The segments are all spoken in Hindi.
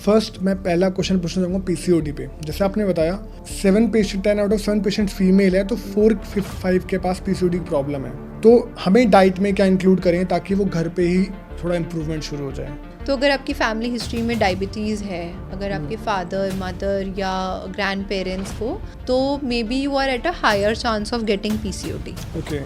फर्स्ट मैं पहला क्वेश्चन पूछना चाहूँगा पीसीओडी पे। जैसे आपने बताया 10 आउट ऑफ 7 पेशेंट फीमेल है, तो 4-5 के पास पीसीओडी की प्रॉब्लम है। तो हमें डाइट में क्या इंक्लूड करें ताकि वो घर पे ही थोड़ा इम्प्रूवमेंट शुरू हो जाए? तो अगर आपकी फैमिली हिस्ट्री में डायबिटीज़ है, अगर आपके फादर मदर या ग्रैंड पेरेंट्स को, तो मे be you are at a higher chance of getting PCOD. Okay.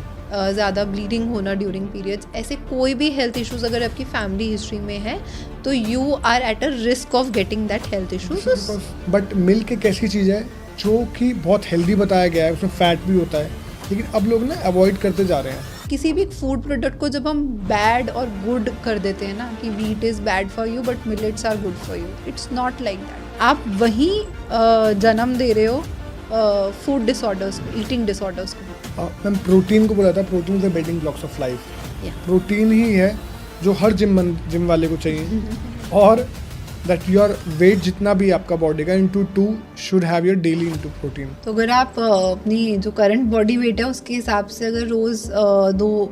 ज़्यादा ब्लीडिंग होना ड्यूरिंग पीरियड्स, ऐसे कोई भी हेल्थ इश्यूज अगर आपकी फैमिली हिस्ट्री में है तो you are at a risk of getting that health issues. But milk एक ऐसी चीज़ है जो कि बहुत हेल्दी बताया गया है, उसमें फैट भी होता है, लेकिन अब लोग ना अवॉइड करते जा रहे हैं। किसी भी फूड प्रोडक्ट को जब हम बैड और गुड कर देते हैं ना, कि wheat is bad for you but millets are good for you, it's not like that. आप वहीं जन्म दे रहे हो फूड डिसऑर्डर्स को, ईटिंग डिसऑर्डर्स को। मैम प्रोटीन को बोला था, protein is the building blocks of life. Protein ही है जो हर जिम वाले को चाहिए, और दैट योर वेट जितना भी आपका बॉडी का into 2 should have your daily into protein. तो अगर आप अपनी जो करंट बॉडी वेट है उसके हिसाब से अगर रोज़ 2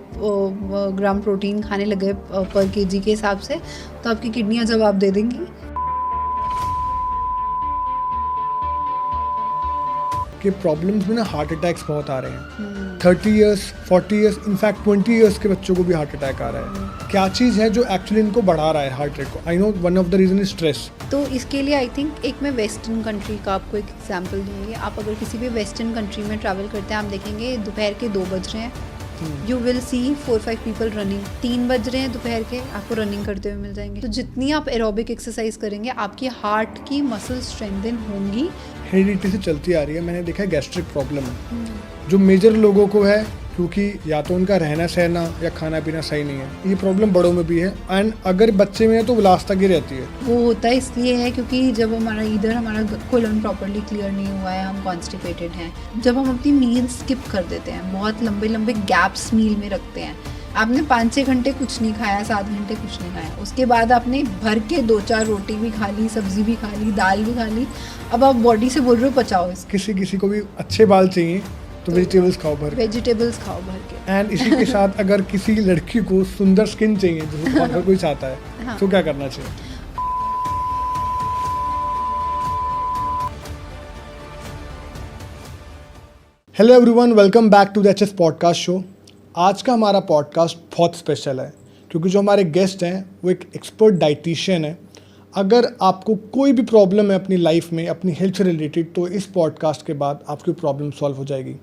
ग्राम प्रोटीन खाने लगे पर केजी के हिसाब से, तो आपकी किडनियाँ जवाब दे देंगी। के प्रॉब्लम्स में ना हार्ट अटैक्स बहुत आ रहे हैं। 30 इयर्स 40 इयर्स इनफैक्ट 20 इयर्स के बच्चों को भी हार्ट अटैक आ रहा है। क्या चीज़ है जो एक्चुअली इनको बढ़ा रहा है हार्ट रेट को? I know one of the reason is stress. तो इसके लिए आई थिंक एक मैं वेस्टर्न कंट्री का आपको एक एग्जांपल दूंगी। आप अगर किसी भी वेस्टर्न कंट्री में ट्रैवल करते हैं, आप देखेंगे दोपहर के 2 बज रहे हैं, you will see 4-5 people running. 3 बज रहे हैं दोपहर के, आपको रनिंग करते हुए मिल जाएंगे। तो जितनी आप एरोबिक एक्सरसाइज करेंगे आपकी हार्ट की मसल स्ट्रेंथन होंगी। हेरिडिटी से चलती आ रही है, मैंने देखा है गैस्ट्रिक प्रॉब्लम जो मेजर लोगों को है, क्योंकि या तो उनका रहना सहना या खाना पीना सही नहीं है। ये प्रॉब्लम बड़ों में भी है, एंड अगर बच्चे में है तो वो लास्ट तक ही रहती है। वो होता है इसलिए है क्योंकि जब हमारा कोलन प्रॉपर्ली क्लियर नहीं हुआ है, हम कॉन्स्टिपेटेड हैं, जब हम अपनी मील स्किप कर देते हैं, बहुत लंबे लंबे गैप्स मील में रखते हैं। आपने 5-6 घंटे कुछ नहीं खाया, 7 घंटे कुछ नहीं खाया, उसके बाद आपने भर के 2-4 रोटी भी खा ली, सब्जी भी खा ली, दाल भी खा ली, अब आप बॉडी से बोल रहे हो पचाओ इसको। किसी को भी अच्छे बाल चाहिए तो वेजिटेबल्स खाओ भर के। एंड इसी के साथ अगर किसी लड़की को सुंदर स्किन चाहिए, जो हर कोई चाहता है, हाँ। तो क्या करना चाहिए? Hello everyone, welcome back to the HS podcast show. आज का हमारा पॉडकास्ट बहुत स्पेशल है क्योंकि जो हमारे गेस्ट हैं वो एक एक्सपर्ट डाइटिशियन है। अगर आपको कोई भी प्रॉब्लम है अपनी लाइफ में, अपनी हेल्थ से रिलेटेड, तो इस पॉडकास्ट के बाद आपकी प्रॉब्लम सॉल्व हो जाएगी।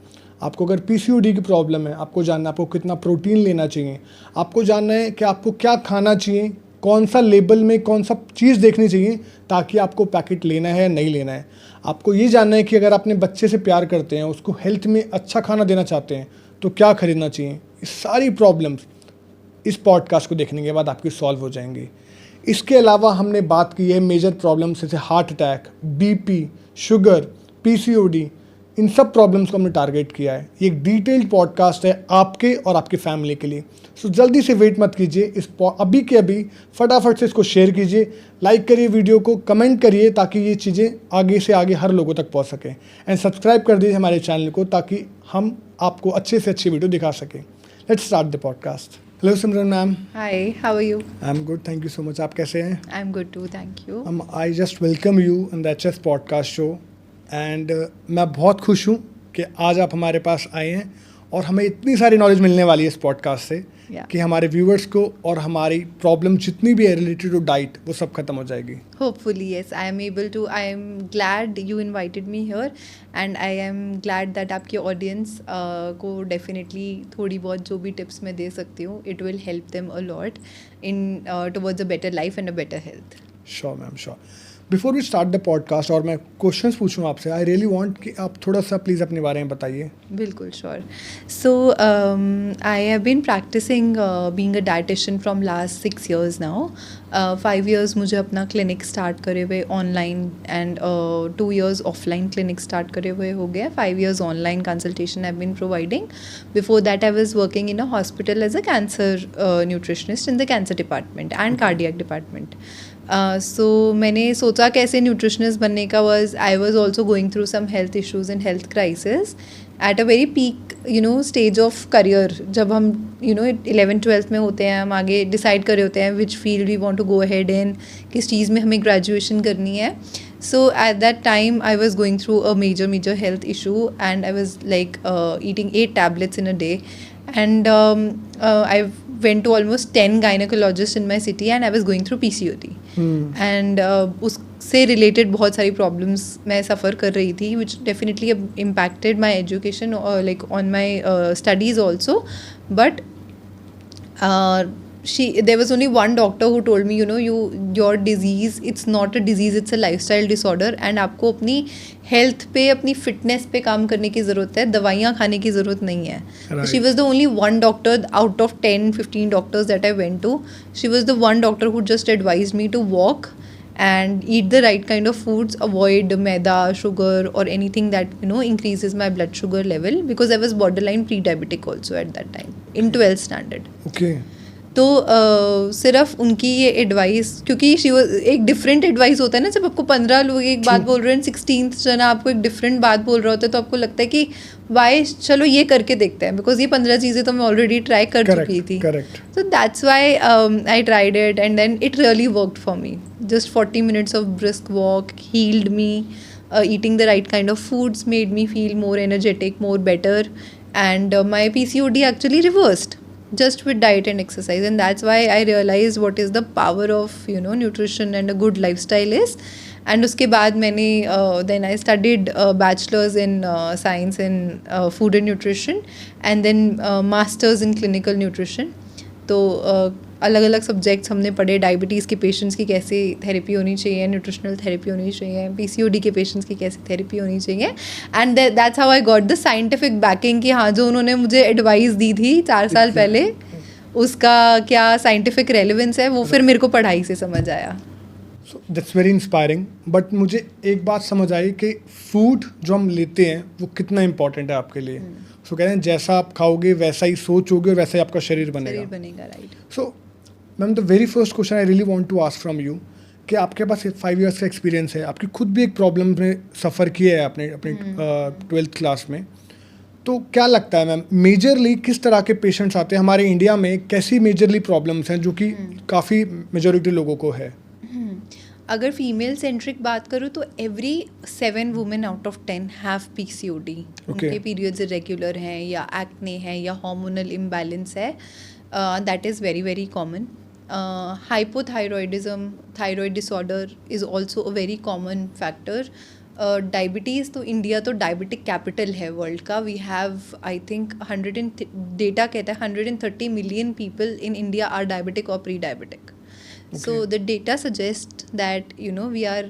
आपको अगर पीसीओडी की प्रॉब्लम है, आपको जानना है आपको कितना प्रोटीन लेना चाहिए, आपको जानना है कि आपको क्या खाना चाहिए, कौन सा लेबल में कौन सा चीज़ देखनी चाहिए ताकि आपको पैकेट लेना है या नहीं लेना है, आपको ये जानना है कि अगर अपने बच्चे से प्यार करते हैं, उसको हेल्थ में अच्छा खाना देना चाहते हैं, तो क्या खरीदना चाहिए, ये सारी प्रॉब्लम्स इस पॉडकास्ट को देखने के बाद आपकी सॉल्व हो जाएंगी। इसके अलावा हमने बात की है मेजर प्रॉब्लम्स जैसे heart attack, BP, sugar, PCOD, इन सब प्रॉब्लम्स को हमने टारगेट किया है। ये एक डिटेल्ड पॉडकास्ट है आपके और आपकी फैमिली के लिए। सो जल्दी से वेट मत कीजिए, अभी के अभी फटाफट से इसको शेयर कीजिए, लाइक करिए वीडियो को, कमेंट करिए ताकि ये चीज़ें आगे से आगे हर लोगों तक पहुंच सकें, एंड सब्सक्राइब कर दीजिए हमारे चैनल को ताकि हम आपको अच्छे से अच्छी वीडियो दिखा सकें। Let's start the podcast. Hello Simran ma'am. Hi, how are you? I am good, thank you so much. आप कैसे हैं? I am good too, thank you. I just welcome you in the HS podcast show, and मैं बहुत खुश हूँ कि आज आप हमारे पास आए हैं और हमें इतनी सारी नॉलेज मिलने वाली है इस पॉडकास्ट से कि हमारे व्यूअर्स को और हमारी प्रॉब्लम जितनी भी है रिलेटेड टू डाइट वो सब खत्म हो जाएगी। Hopefully, yes. I am glad you invited me here, and I am glad that आपकी ऑडियंस को डेफिनेटली थोड़ी बहुत जो भी टिप्स मैं दे सकती हूँ, it will help them a lot in towards a better life and a better health. Sure ma'am, sure. Before we start the podcast और मैं क्वेश्चंस पूछूं आपसे, आई रियली वांट कि आप थोड़ा सा प्लीज़ अपने बारे में बताइए। बिल्कुल, sure. So I have been practising being a dietitian from last 6 years now. 5 years मुझे अपना क्लिनिक स्टार्ट करे हुए online, and 2 years offline clinic start करे हुए हो गया। 5 years online consultation I been providing. Before that I was working in a hospital as a cancer nutritionist in the cancer department and cardiac department. So मैंने सोचा कैसे न्यूट्रिशनिस्ट बनने का, आई was also going through some health issues and health crisis, at a very peak stage of career, जब हम 11th-12th में होते हैं, हम आगे डिसाइड कर रहे होते हैं which field we want to go ahead in, किस चीज़ में हमें ग्रेजुएशन करनी है. So at that time I was going through a major health issue, and I was like eating 8 tablets in a day, and I went to almost 10 gynecologists in my city, and I was going through PCOD. And उससे related बहुत सारी problems मैं suffer कर रही थी, which definitely impacted my education like on my studies also. But there was only one doctor who told me, your disease, it's not a disease, it's a lifestyle disorder, and आपको अपनी health पे, अपनी fitness पे काम करने की ज़रूरत है, दवाइयाँ खाने की ज़रूरत नहीं है. Right. She was the only one doctor out of 10-15 doctors that I went to. She was the one doctor who just advised me to walk and eat the right kind of foods, avoid maida, sugar, or anything that increases my blood sugar level, because I was borderline pre-diabetic also at that time in 12th standard. Okay. तो सिर्फ उनकी ये एडवाइस, क्योंकि एक डिफरेंट एडवाइस होता है ना, जब आपको 15 लोग एक बात बोल रहे हैं, 16th जना आपको एक डिफरेंट बात बोल रहा होता है, तो आपको लगता है कि वाई चलो ये करके देखते हैं, बिकॉज ये 15 चीज़ें तो मैं ऑलरेडी ट्राई कर चुकी थी. तो that's why I tried it, and then it really worked for me. Just 40 minutes of brisk walk healed me. Eating the right kind of foods made me feel more energetic, more better, and my PCOD actually reversed just with diet and exercise. And that's why I realized what is the power of nutrition and a good lifestyle is. And उसके बाद मैंने then I studied bachelor's in science in food and nutrition, and then masters in clinical nutrition. तो अलग अलग सब्जेक्ट्स हमने पढ़े. डायबिटीज़ के पेशेंट्स की कैसे थेरेपी होनी चाहिए, न्यूट्रिशनल थेरेपी होनी चाहिए, PCOD के पेशेंट्स की कैसे थेरेपी होनी चाहिए. And that's how I got the scientific banking कि हाँ, जो उन्होंने मुझे एडवाइस दी थी 4 साल पहले, उसका क्या साइंटिफिक रेलेवेंस है, वो फिर मेरे को पढ़ाई से समझ आया. So that's very inspiring. But मुझे एक बात समझ आई कि फूड जो हम लेते हैं वो कितना इंपॉर्टेंट है आपके लिए. सो कहते हैं जैसा आप खाओगे वैसा ही सोचोगे और वैसा ही आपका शरीर बनेगा. Right. So ma'am, the very first question I really want to ask from you कि आपके पास 5 years का एक्सपीरियंस है, आपकी खुद भी एक प्रॉब्लम में सफ़र किया है अपने 12th क्लास में. तो क्या लगता है मैम, मेजरली किस तरह के पेशेंट्स आते हैं हमारे इंडिया में, कैसी मेजरली प्रॉब्लम्स हैं जो कि काफ़ी मेजॉरिटी लोगों को है? अगर फीमेल सेंट्रिक बात करूँ तो every 7 women out of 10 have PCOD. उनके पीरियड्स इरेगुलर हैं, या एक्ने है, या हार्मोनल इम्बैलेंस है. That is very very common. Hypothyroidism, thyroid disorder is also a very common factor. Diabetes तो इंडिया तो डायबिटिक कैपिटल है वर्ल्ड का. We have I think data कहता है 130 million people in India are diabetic or pre-diabetic. Okay. So the data suggests that we are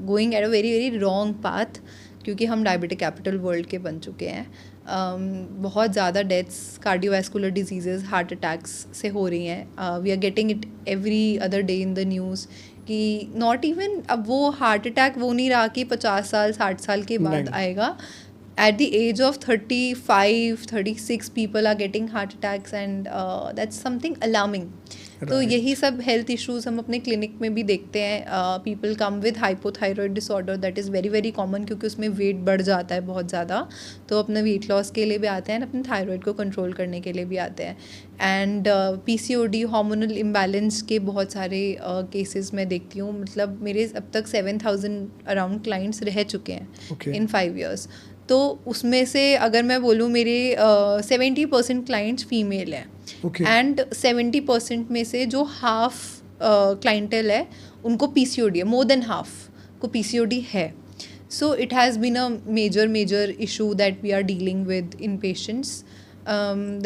going at a very very wrong path, क्योंकि हम डायबिटिक कैपिटल वर्ल्ड के बन चुके हैं. बहुत ज़्यादा deaths cardiovascular diseases, heart attacks से हो रही हैं. We are getting it every other day in the news कि नॉट इवन, अब वो हार्ट अटैक वो नहीं रहा कि 50 साल 60 साल के बाद आएगा. At the age of 35, 36 people are getting heart attacks, and that's something alarming. तो यही सब हेल्थ इश्यूज हम अपने क्लिनिक में भी देखते हैं. People come with hypothyroid disorder, that is very very common, क्योंकि उसमें वेट बढ़ जाता है बहुत ज़्यादा. तो अपने वेट लॉस के लिए भी आते हैं, अपने थायराइड को कंट्रोल करने के लिए भी आते हैं. एंड PCOD, हार्मोनल इम्बैलेंस के बहुत सारे केसेस मैं देखती हूँ. मतलब मेरे अब तक 7,000 अराउंड क्लाइंट्स रह चुके हैं इन 5 years. तो उसमें से अगर मैं बोलूँ, मेरे 70% क्लाइंट्स फीमेल हैं. एंड 70% में से जो हाफ क्लाइंटल है उनको PCOD है. मोर देन हाफ को PCOD है. So it has been a major issue that we are dealing with in patients.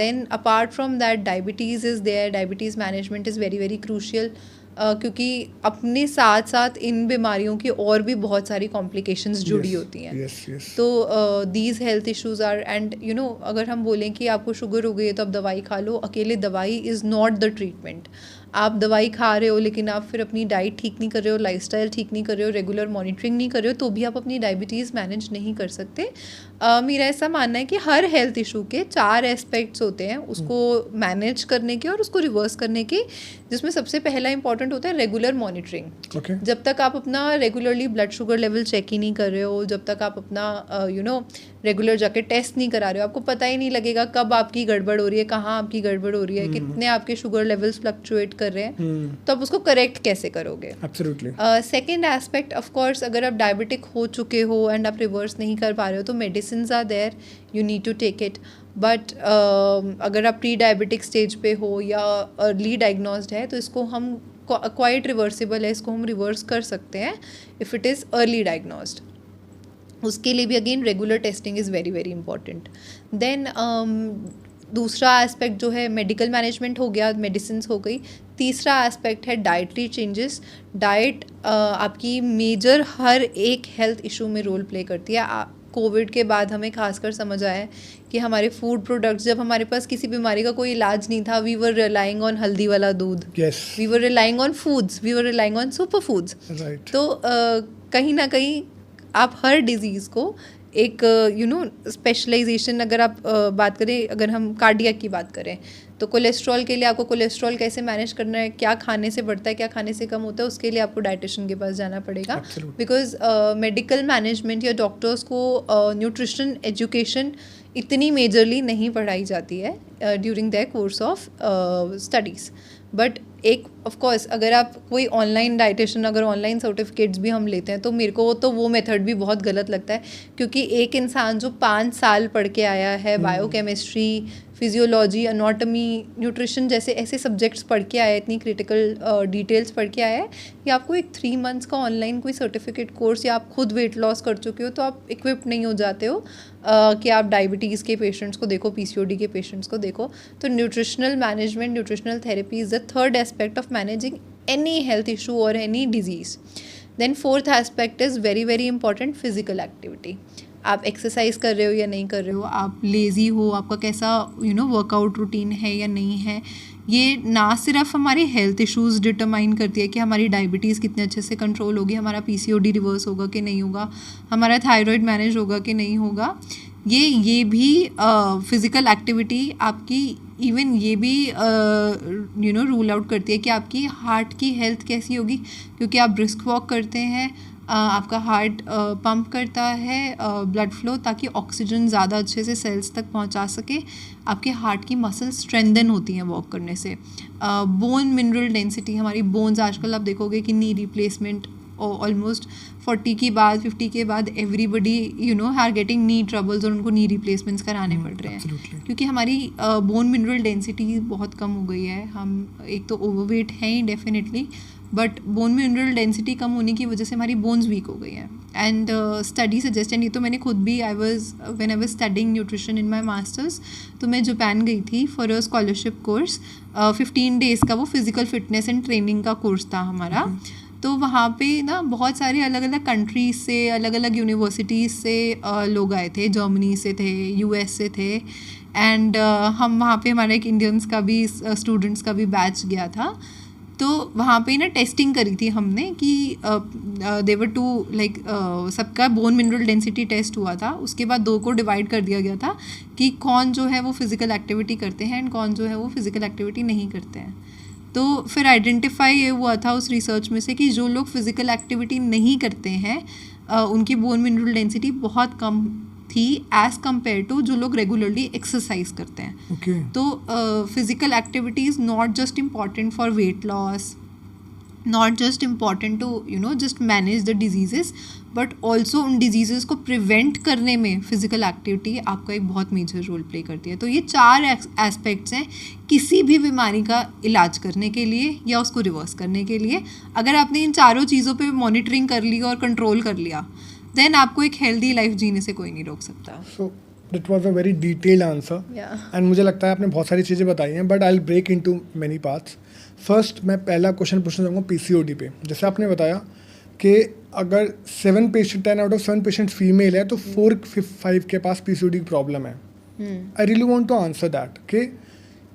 Then apart from that, diabetes is there. Diabetes management is very very crucial, क्योंकि अपने साथ साथ इन बीमारियों की और भी बहुत सारी कॉम्प्लिकेशंस जुड़ी होती हैं. तो these health issues are, and अगर हम बोलें कि आपको शुगर हो गई है तो आप दवाई खा लो, अकेले दवाई इज़ नॉट द ट्रीटमेंट. आप दवाई खा रहे हो लेकिन आप फिर अपनी डाइट ठीक नहीं कर रहे हो, लाइफस्टाइल ठीक नहीं कर रहे हो, रेगुलर मॉनिटरिंग नहीं कर रहे हो, तो भी आप अपनी डायबिटीज़ मैनेज नहीं कर सकते। मेरा ऐसा मानना है कि हर हेल्थ इशू के 4 एस्पेक्ट्स होते हैं उसको मैनेज करने के और उसको रिवर्स करने के, जिसमें सबसे पहला इंपॉर्टेंट होता है रेगुलर मॉनिटरिंग। Okay. जब तक आप अपना regularly blood sugar level check ही नहीं कर रहे हो, जब तक आप अपना रेगुलर जाके टेस्ट नहीं करा रहे हो, आपको पता ही नहीं लगेगा कब आपकी गड़बड़ हो रही है, कहाँ आपकी गड़बड़ हो रही है, कितने आपके शुगर लेवल्स फ्लक्चुएट कर रहे हैं, तो आप उसको करेक्ट कैसे करोगे। Absolutely. Second aspect, of course अगर आप डायबिटिक हो चुके हो एंड आप रिवर्स नहीं कर पा रहे हो तो medicine are there, you need to take it. But अगर आप प्री डायबिटिक स्टेज पे हो या अर्ली डायग्नोस्ड है तो इसको हम क्वाइट रिवर्सिबल है, इसको हम रिवर्स कर सकते हैं if it is early diagnosed. उसके लिए भी again regular testing is very very important. Then दूसरा एस्पेक्ट जो है मेडिकल मैनेजमेंट हो गया, मेडिसिन हो गई। तीसरा एस्पेक्ट है डाइटरी चेंजेस। डाइट आपकी मेजर हर एक हेल्थ इशू में रोल प्ले करती है। कोविड के बाद हमें खासकर समझ आया है कि हमारे फूड प्रोडक्ट्स, जब हमारे पास किसी बीमारी का कोई इलाज नहीं था, वी वर रिलाइंग ऑन हल्दी वाला दूध, we were relying on foods, we were relying on super foods. तो कहीं ना कहीं आप हर डिजीज़ को एक स्पेशलाइजेशन, अगर आप बात करें, अगर हम कार्डियक की बात करें तो कोलेस्ट्रॉल के लिए आपको कोलेस्ट्रॉल कैसे मैनेज करना है, क्या खाने से बढ़ता है, क्या खाने से कम होता है, उसके लिए आपको डाइटिशियन के पास जाना पड़ेगा। बिकॉज मेडिकल मैनेजमेंट या डॉक्टर्स को न्यूट्रिशन एजुकेशन इतनी मेजरली नहीं पढ़ाई जाती है during the course of studies. But एक ऑफ कोर्स अगर आप कोई ऑनलाइन डाइटिशियन, अगर ऑनलाइन सर्टिफिकेट्स भी हम लेते हैं तो मेरे को तो वो मेथड भी बहुत गलत लगता है, क्योंकि एक इंसान जो 5 साल पढ़ के आया है, बायोकेमिस्ट्री, फिजियोलॉजी, एनाटॉमी, न्यूट्रिशन जैसे ऐसे सब्जेक्ट्स पढ़ के आया है, इतनी क्रिटिकल डिटेल्स पढ़ के आया है, या आपको एक 3 मंथ्स का ऑनलाइन कोई सर्टिफिकेट कोर्स, या आप खुद वेट लॉस कर चुके हो तो आप इक्विप्ड नहीं हो जाते हो कि आप डायबिटीज़ के पेशेंट्स को देखो, पीसीओडी के पेशेंट्स को देखो। तो nutritional management, nutritional therapy is the third aspect of managing any health issue और any disease. Then fourth aspect is very very important, physical activity. आप एक्सरसाइज कर रहे हो या नहीं कर रहे हो, आप लेज़ी हो, आपका कैसा वर्कआउट रूटीन है या नहीं है, ये ना सिर्फ हमारे हेल्थ इश्यूज़ डिटरमाइन करती है कि हमारी डायबिटीज़ कितने अच्छे से कंट्रोल होगी, हमारा पीसीओडी रिवर्स होगा कि नहीं होगा, हमारा थायराइड मैनेज होगा कि नहीं होगा, ये भी फिज़िकल एक्टिविटी आपकी इवन ये भी रूल आउट करती है कि आपकी हार्ट की हेल्थ कैसी होगी, क्योंकि आप ब्रिस्क वॉक करते हैं, आपका हार्ट पंप करता है ब्लड फ्लो, ताकि ऑक्सीजन ज़्यादा अच्छे से सेल्स तक पहुंचा सके, आपके हार्ट की मसल्स स्ट्रेंथन होती हैं वॉक करने से। बोन मिनरल डेंसिटी, हमारी बोन्स आजकल आप देखोगे कि नी रिप्लेसमेंट ऑलमोस्ट 40 के बाद 50 के बाद everybody are getting knee troubles, और उनको नी रिप्लेसमेंट्स कराने पड़ रहे हैं, क्योंकि हमारी बोन मिनरल डेंसिटी बहुत कम हो गई है। हम एक तो ओवरवेट हैं ही definitely, but bone mineral density कम होने की वजह से हमारी बोन्स वीक हो गई हैं। एंड स्टडी सजेस्ट, एंड ये तो मैंने खुद भी when I was studying nutrition in my masters, तो मैं जापान गई थी for a scholarship course, 15 days का वो फिज़िकल फिटनेस एंड ट्रेनिंग का कोर्स था हमारा। तो वहाँ पे ना बहुत सारे अलग अलग कंट्रीज से, अलग अलग यूनिवर्सिटीज़ से लोग आए थे, जर्मनी से थे, यूएस से थे, एंड हम वहाँ पे हमारा एक इंडियंस का भी स्टूडेंट्स का भी बैच गया था। तो वहाँ पे ना टेस्टिंग करी थी हमने कि देवर टू लाइक सबका बोन मिनरल डेंसिटी टेस्ट हुआ था। उसके बाद 2 को डिवाइड कर दिया गया था कि कौन जो है वो फिज़िकल एक्टिविटी करते हैं एंड कौन जो है वो फिज़िकल एक्टिविटी नहीं करते हैं। तो फिर आइडेंटिफाई ये हुआ था उस रिसर्च में से कि जो लोग फिज़िकल एक्टिविटी नहीं करते हैं उनकी बोन मिनरल डेंसिटी बहुत कम थी एज़ कम्पेयर टू जो लोग रेगुलरली एक्सरसाइज करते हैं। तो physical activity is not just important for weight loss, not just important to just manage the diseases, but also उन डिजीज़ेस को प्रिवेंट करने में फ़िज़िकल एक्टिविटी आपका एक बहुत मेजर रोल प्ले करती है। तो ये 4 एस्पेक्ट्स हैं किसी भी बीमारी का इलाज करने के लिए या उसको रिवर्स करने के लिए। अगर आपने इन चारों चीज़ों पे मॉनिटरिंग कर ली और कंट्रोल कर लिया, देन आपको एक हेल्दी लाइफ जीने से कोई नहीं रोक सकता। So that was a very detailed answer, and मुझे लगता है आपने बहुत सारी चीज़ें बताई हैं, but I will break into many parts. First मैं पहला क्वेश्चन पूछना चाहूँगा पीसीओडी पे। जैसे आपने बताया कि अगर 10 आउट ऑफ 7 पेशेंट फीमेल है तो 4-5 के पास पीसीओडी की प्रॉब्लम है। I really want to answer that कि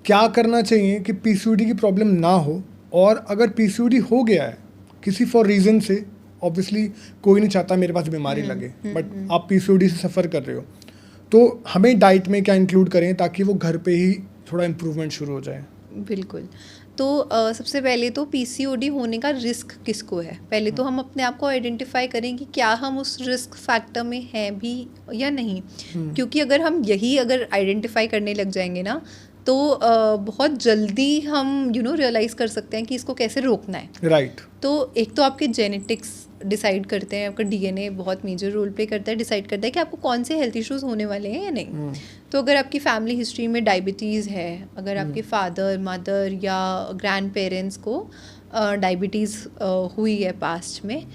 क्या करना चाहिए कि पीसीओडी की प्रॉब्लम ना हो और अगर पीसीओडी हो गया है किसी फॉर रीज़न से, ऑब्वियसली कोई नहीं चाहता मेरे पास बीमारी लगे, बट आप पीसीओडी से सफ़र कर रहे हो, तो हमें डाइट में क्या इंक्लूड करें ताकि वो घर पे ही थोड़ा इम्प्रूवमेंट शुरू हो जाए? बिल्कुल। तो सबसे पहले तो पीसीओडी होने का रिस्क किसको है, पहले तो हम अपने आप को आइडेंटिफाई करें कि क्या हम उस रिस्क फैक्टर में हैं भी या नहीं। क्योंकि अगर हम यही अगर आइडेंटिफाई करने लग जाएंगे ना, तो बहुत जल्दी हम रियलाइज़ कर सकते हैं कि इसको कैसे रोकना है। राइट। तो एक तो आपके जेनेटिक्स डिसाइड करते हैं, आपका डीएनए बहुत मेजर रोल प्ले करता है, डिसाइड करता है कि आपको कौन से हेल्थ इश्यूज़ होने वाले हैं या नहीं। तो अगर आपकी फैमिली हिस्ट्री में डायबिटीज़ है, अगर आपके फादर मदर या ग्रैंड पेरेंट्स को डायबिटीज़ हुई है पास्ट में,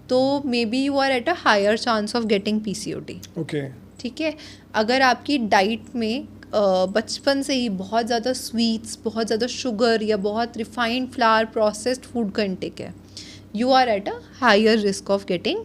तो मे be you are at a higher chance of getting PCOD. Okay. ठीक है। अगर आपकी डाइट में बचपन से ही बहुत ज़्यादा स्वीट्स, बहुत ज़्यादा शुगर या बहुत रिफाइंड फ्लावर प्रोसेस्ड फूड का इंटेक है, you are at a higher risk of getting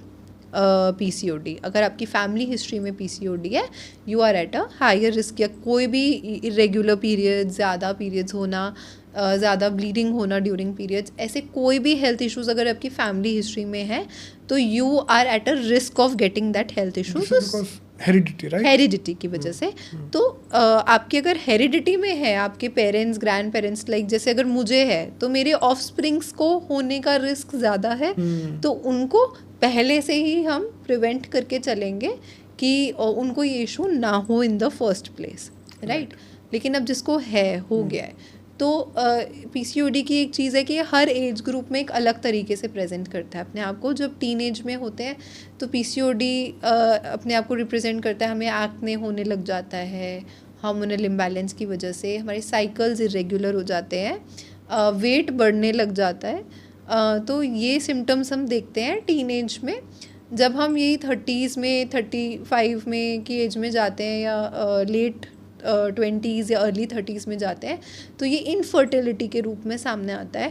PCOD. अगर आपकी फैमिली हिस्ट्री में पीसीओडी है, you are at a higher risk. या कोई भी इरेगुलर पीरियड, ज़्यादा पीरियड्स होना, ज़्यादा ब्लीडिंग होना ड्यूरिंग पीरियड्स, ऐसे कोई भी हेल्थ इश्यूज़ अगर आपकी फैमिली हिस्ट्री में है, तो you are at a risk of getting that health issues. Heredity, right? Heredity की वजह से। तो आपकी अगर हेरिडिटी में है, आपके पेरेंट्स ग्रैंड पेरेंट्स, लाइक जैसे अगर मुझे है तो मेरे ऑफ स्प्रिंग्स को होने का रिस्क ज़्यादा है, तो उनको पहले से ही हम प्रिवेंट करके चलेंगे कि उनको ये इशू ना हो in the first place, right? लेकिन अब जिसको है हो गया है, तो पीसीओडी की एक चीज़ है कि हर एज ग्रुप में एक अलग तरीके से प्रेजेंट करता है अपने आप को। जब टीन एज में होते हैं तो पीसीओडी अपने आप को रिप्रेजेंट करता है, हमें एक्ने होने लग जाता है हार्मोनल इम्बैलेंस की वजह से, हमारे साइकिल्स इरेगुलर हो जाते हैं, वेट बढ़ने लग जाता है। तो ये सिम्टम्स हम देखते हैं टीन एज में। जब हम यही 30s में 35 में की एज में जाते हैं या लेट 20s या अर्ली 30s में जाते हैं, तो ये इनफर्टिलिटी के रूप में सामने आता है,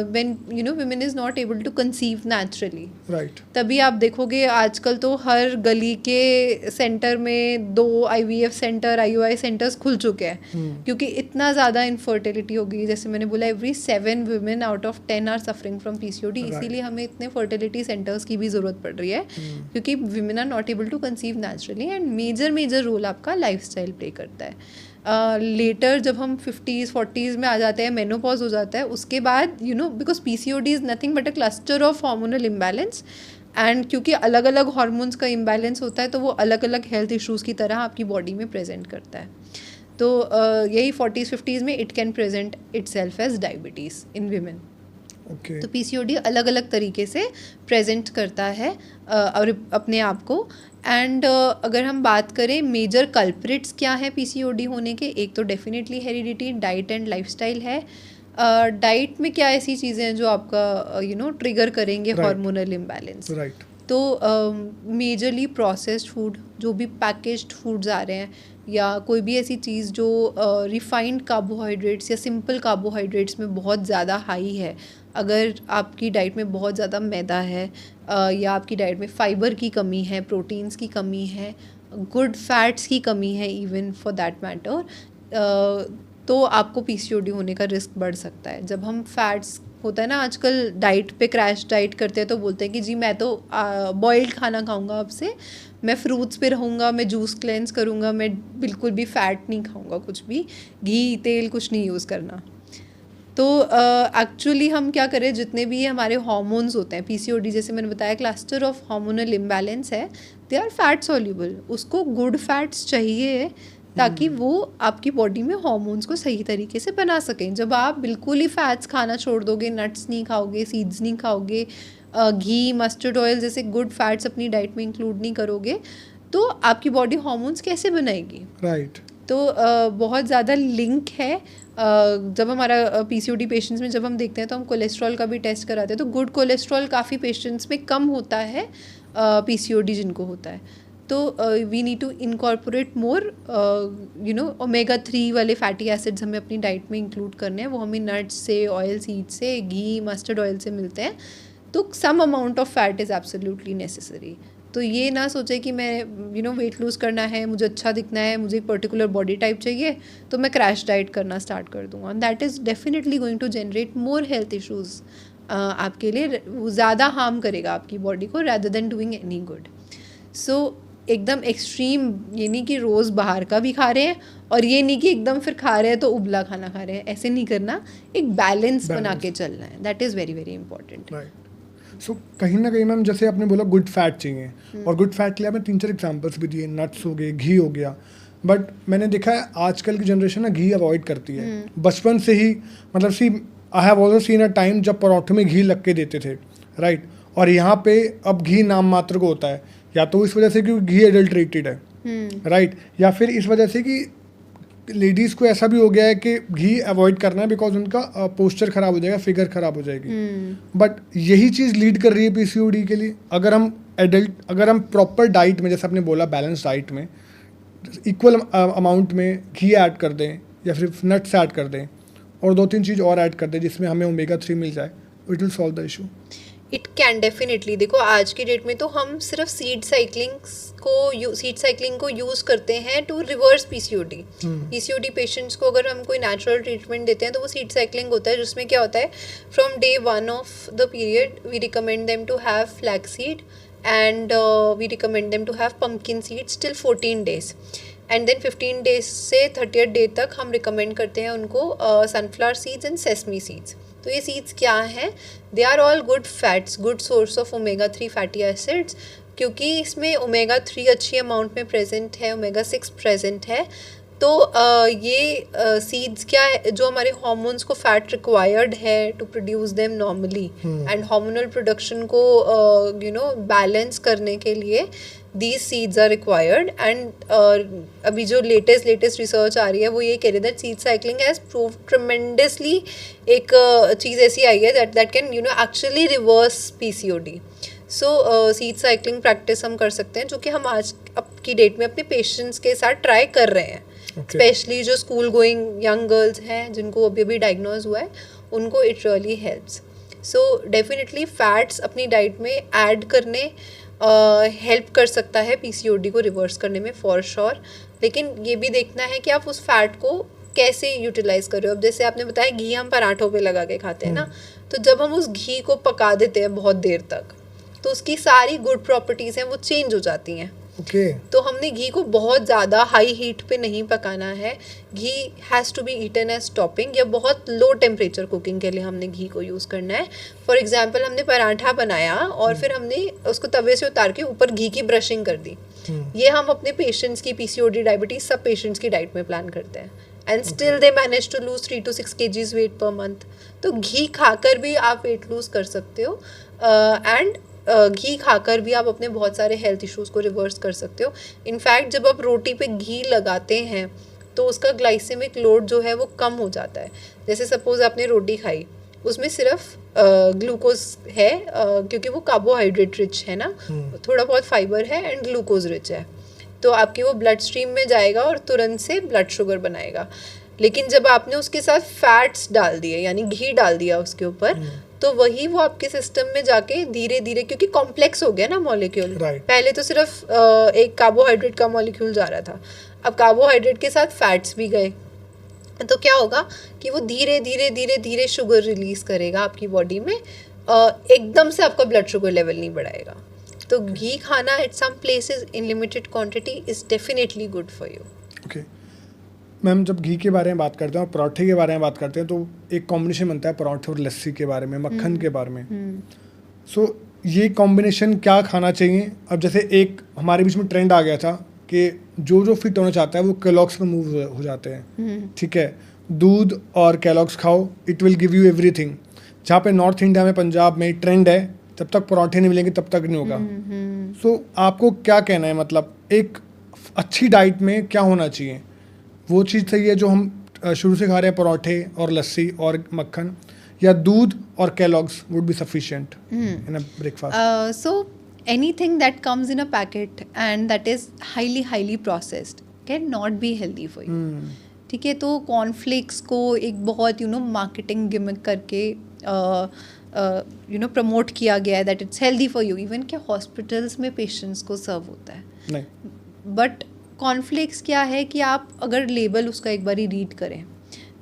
when women is not able to conceive naturally, right? तभी आप देखोगे आजकल तो हर गली के सेंटर में 2 IVF सेंटर, IUI सेंटर्स खुल चुके हैं, क्योंकि इतना ज़्यादा इनफर्टिलिटी हो गई। जैसे मैंने बोला, every 7 women out of 10 are suffering from PCOD. इसीलिए हमें इतने फर्टिलिटी सेंटर्स की भी ज़रूरत पड़ रही है, क्योंकि women are not able to conceive naturally. And major role आपका लाइफस्टाइल प्ले करता है। लेटर जब हम 50s 40s में आ जाते हैं, मेनोपॉज हो जाता है, उसके बाद because PCOD is nothing but a cluster of hormonal imbalance, and क्योंकि अलग अलग हार्मोन्स का इम्बैलेंस होता है, तो वो अलग अलग हेल्थ इश्यूज़ की तरह आपकी बॉडी में प्रेजेंट करता है। तो यही 40s 50s में it can present itself as diabetes in women. Okay. तो पीसीओडी अलग अलग तरीके से प्रेजेंट करता है और अपने आप को। एंड अगर हम बात करें मेजर कल्प्रिट्स क्या है पीसीओडी होने के, एक तो definitely heredity, diet and lifestyle है। डाइट में क्या ऐसी चीज़ें हैं जो आपका ट्रिगर करेंगे हार्मोनल इम्बैलेंस? राइट। तो मेजरली प्रोसेस्ड फूड, जो भी पैकेज्ड फूड्स आ रहे हैं, या कोई भी ऐसी चीज़ जो रिफाइंड कार्बोहाइड्रेट्स या सिंपल कार्बोहाइड्रेट्स में बहुत ज़्यादा हाई है। अगर आपकी डाइट में बहुत ज़्यादा मैदा है, या आपकी डाइट में फाइबर की कमी है, प्रोटीन्स की कमी है, गुड फैट्स की कमी है इवन फॉर दैट मैटर, तो आपको पीसीओडी होने का रिस्क बढ़ सकता है। जब हम फैट्स होता है ना, आजकल डाइट पे क्रैश डाइट करते हैं, तो बोलते हैं कि जी मैं तो बॉइल्ड खाना खाऊंगा, अब से मैं फ्रूट्स पे रहूँगा, मैं जूस क्लेंस करूँगा, मैं बिल्कुल भी फ़ैट नहीं खाऊंगा, कुछ भी घी तेल कुछ नहीं यूज़ करना। तो एक्चुअली हम क्या करें, जितने भी हमारे हार्मोन्स होते हैं, पीसीओडी जैसे मैंने बताया क्लस्टर ऑफ हार्मोनल इम्बैलेंस है, दे आर फैट सॉल्युबल। उसको गुड फैट्स चाहिए ताकि वो आपकी बॉडी में हार्मोन्स को सही तरीके से बना सकें। जब आप बिल्कुल ही फैट्स खाना छोड़ दोगे, नट्स नहीं खाओगे, सीड्स नहीं खाओगे, घी मस्टर्ड ऑयल जैसे गुड फैट्स अपनी डाइट में इंक्लूड नहीं करोगे, तो आपकी बॉडी हार्मोन्स कैसे बनाएगी? राइट। तो बहुत ज़्यादा लिंक है। जब हमारा पीसीओडी पेशेंट्स में जब हम देखते हैं, तो हम कोलेस्ट्रॉल का भी टेस्ट कराते हैं, तो गुड कोलेस्ट्रॉल काफ़ी पेशेंट्स में कम होता है पीसीओडी जिनको होता है। तो we need to incorporate more omega 3 वाले फैटी एसिड्स हमें अपनी डाइट में इंक्लूड करने हैं। वो हमें नट्स से, ऑयल सीड से, घी मस्टर्ड ऑयल से मिलते हैं। तो some amount of fat is absolutely necessary. तो ये ना सोचे कि मैं वेट लूज़ करना है, मुझे अच्छा दिखना है, मुझे एक पर्टिकुलर बॉडी टाइप चाहिए, तो मैं क्रैश डाइट करना स्टार्ट कर दूँगा। That is definitely going to generate more health issues आपके लिए, ज़्यादा हार्म करेगा आपकी बॉडी को rather than doing any good. So एकदम एक्सट्रीम ये नहीं कि रोज़ बाहर का भी खा रहे हैं और ये नहीं कि एकदम फिर खा रहे हैं तो उबला खाना खा रहे हैं, ऐसे नहीं करना, एक बैलेंस बना के चलना है। That is very very important. Right. So कहीं ना कहीं मैम जैसे आपने बोला गुड फैट चाहिए, और गुड फैट के लिए आपने 3-4 एग्जांपल्स भी दिए, नट्स हो गए, घी हो गया, बट मैंने देखा है आजकल की जनरेशन ना घी अवॉइड करती है बचपन से ही। मतलब I have also seen a time जब पराठों में घी लग के देते थे, राइट, और यहाँ पे अब घी नाम मात्र को होता है, या तो इस वजह से कि घी एडल्ट्रेटेड है, राइट, या फिर इस वजह से कि लेडीज़ को ऐसा भी हो गया है कि घी अवॉइड करना है बिकॉज उनका पोस्चर खराब हो जाएगा, फिगर खराब हो जाएगी। बट यही चीज़ लीड कर रही है पीसीओडी के लिए। अगर हम प्रॉपर डाइट में, जैसे आपने बोला बैलेंस डाइट में इक्वल अमाउंट में घी ऐड कर दें या फिर नट्स ऐड कर दें और 2-3 चीज़ और ऐड कर दें जिसमें हमें ओमेगा 3 मिल जाए, it will solve the issue. It can definitely. देखो आज की डेट में तो हम सिर्फ सीड साइक्लिंग को यूज़ करते हैं to reverse PCOD. PCOD patients को अगर हम कोई नेचुरल ट्रीटमेंट देते हैं तो वो सीड साइक्लिंग होता है, जिसमें क्या होता है, from day 1 of the period we recommend them to have flax seed and we recommend them to have pumpkin seeds till 14 days, and then 15 days से 30th day तक हम रिकमेंड करते हैं उनको sunflower seeds and sesame seeds. तो ये सीड्स क्या हैं? They are all good fats, good source of omega 3 fatty acids, क्योंकि इसमें ओमेगा 3 अच्छी अमाउंट में प्रेजेंट है, ओमेगा 6 प्रेजेंट है। तो ये सीड्स क्या है, जो हमारे हार्मोन्स को फैट रिक्वायर्ड है to produce them normally and hormonal production को बैलेंस करने के लिए these seeds are required, and अभी जो latest रिसर्च आ रही है वो ये कह रही है that seed cycling has proved tremendously, एक चीज़ ऐसी आई है that can actually reverse PCOD. So seed cycling practice हम कर सकते हैं, जो कि हम आज की डेट में अपने पेशेंट्स के साथ ट्राई कर रहे हैं, स्पेशली जो स्कूल गोइंग यंग गर्ल्स हैं जिनको अभी डायग्नोज हुआ है, उनको it really helps. So definitely fats अपनी डाइट में ऐड करने हेल्प कर सकता है पीसीओडी को रिवर्स करने में फॉर श्योर, लेकिन ये भी देखना है कि आप उस फैट को कैसे यूटिलाइज कर रहे हो। अब जैसे आपने बताया घी हम पराठों पे लगा के खाते हैं ना, तो जब हम उस घी को पका देते हैं बहुत देर तक तो उसकी सारी गुड प्रॉपर्टीज़ हैं वो चेंज हो जाती हैं। तो हमने घी को बहुत ज़्यादा हाई हीट पे नहीं पकाना है। Ghee has to be eaten as topping, या बहुत लो टेम्परेचर कुकिंग के लिए हमने घी को यूज़ करना है। फॉर एग्जांपल हमने पराठा बनाया और फिर हमने उसको तवे से उतार के ऊपर घी की ब्रशिंग कर दी। ये हम अपने पेशेंट्स की पीसीओडी डायबिटीज़ सब पेशेंट्स की डाइट में प्लान करते हैं, and still they manage to lose 3 to 6 kgs weight per month. तो घी खाकर भी आप वेट लूज कर सकते हो, एंड घी खाकर भी आप अपने बहुत सारे हेल्थ इश्यूज़ को रिवर्स कर सकते हो। इनफैक्ट जब आप रोटी पे घी लगाते हैं तो उसका ग्लाइसेमिक लोड जो है वो कम हो जाता है। जैसे सपोज आपने रोटी खाई, उसमें सिर्फ ग्लूकोज है, क्योंकि वो कार्बोहाइड्रेट रिच है ना, थोड़ा बहुत फाइबर है एंड ग्लूकोज रिच है, तो आपकी वो ब्लड स्ट्रीम में जाएगा और तुरंत से ब्लड शुगर बनाएगा। लेकिन जब आपने उसके साथ फैट्स डाल दिए, यानी घी डाल दिया उसके ऊपर, तो वही वो आपके सिस्टम में जाके धीरे धीरे, क्योंकि कॉम्प्लेक्स हो गया ना मॉलिक्यूल, पहले तो सिर्फ एक कार्बोहाइड्रेट का मॉलिक्यूल जा रहा था, अब कार्बोहाइड्रेट के साथ फैट्स भी गए, तो क्या होगा कि वो धीरे धीरे धीरे धीरे शुगर रिलीज करेगा आपकी बॉडी में, एकदम से आपका ब्लड शुगर लेवल नहीं बढ़ाएगा। तो घी खाना at some places in limited quantity is definitely good for you. Okay ma'am, जब घी के बारे में बात करते हैं और पराठे के बारे में बात करते हैं तो एक कॉम्बिनेशन बनता है पराठे और लस्सी के बारे में, मक्खन के बारे में। सो ये कॉम्बिनेशन क्या खाना चाहिए? अब जैसे एक हमारे बीच में ट्रेंड आ गया था कि जो फिट होना चाहता है वो कैलॉग्स पे मूव हो जाते हैं, ठीक है, दूध और कैलॉग्स खाओ, it will give you everything. जहाँ पे नॉर्थ इंडिया में, पंजाब में ट्रेंड है जब तक पराठे नहीं मिलेंगे तब तक नहीं होगा। सो आपको क्या कहना है, मतलब एक अच्छी डाइट में क्या होना चाहिए? वो चीज़ सही है जो हम शुरू से खा रहे हैं, पराठे और लस्सी और मक्खन, या दूध और Kellogg's would be sufficient in a breakfast? So anything that comes in a packet and that is highly processed can not be healthy for you. ठीक है, तो कॉर्नफ्लेक्स को एक बहुत मार्केटिंग गिमिक करके प्रमोट किया गया है that it's healthy for you. Even क्या हॉस्पिटल्स में पेशेंट्स को सर्व होता है. नहीं. बट कॉर्नफ्लेक्स क्या है कि आप अगर लेबल उसका एक बारी रीड करें,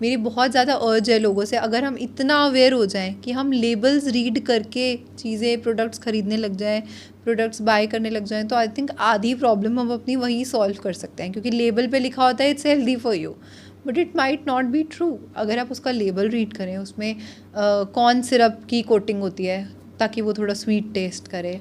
मेरी बहुत ज़्यादा अर्ज है लोगों से, अगर हम इतना अवेयर हो जाएं कि हम लेबल्स रीड करके चीज़ें प्रोडक्ट्स ख़रीदने लग जाएं, प्रोडक्ट्स बाय करने लग जाएं, तो आई थिंक आधी प्रॉब्लम हम अपनी वहीं सॉल्व कर सकते हैं. क्योंकि लेबल पे लिखा होता है it's healthy for you, but it might not be true. अगर आप उसका लेबल रीड करें, उसमें कॉर्न सिरप की कोटिंग होती है ताकि वो थोड़ा स्वीट टेस्ट करे.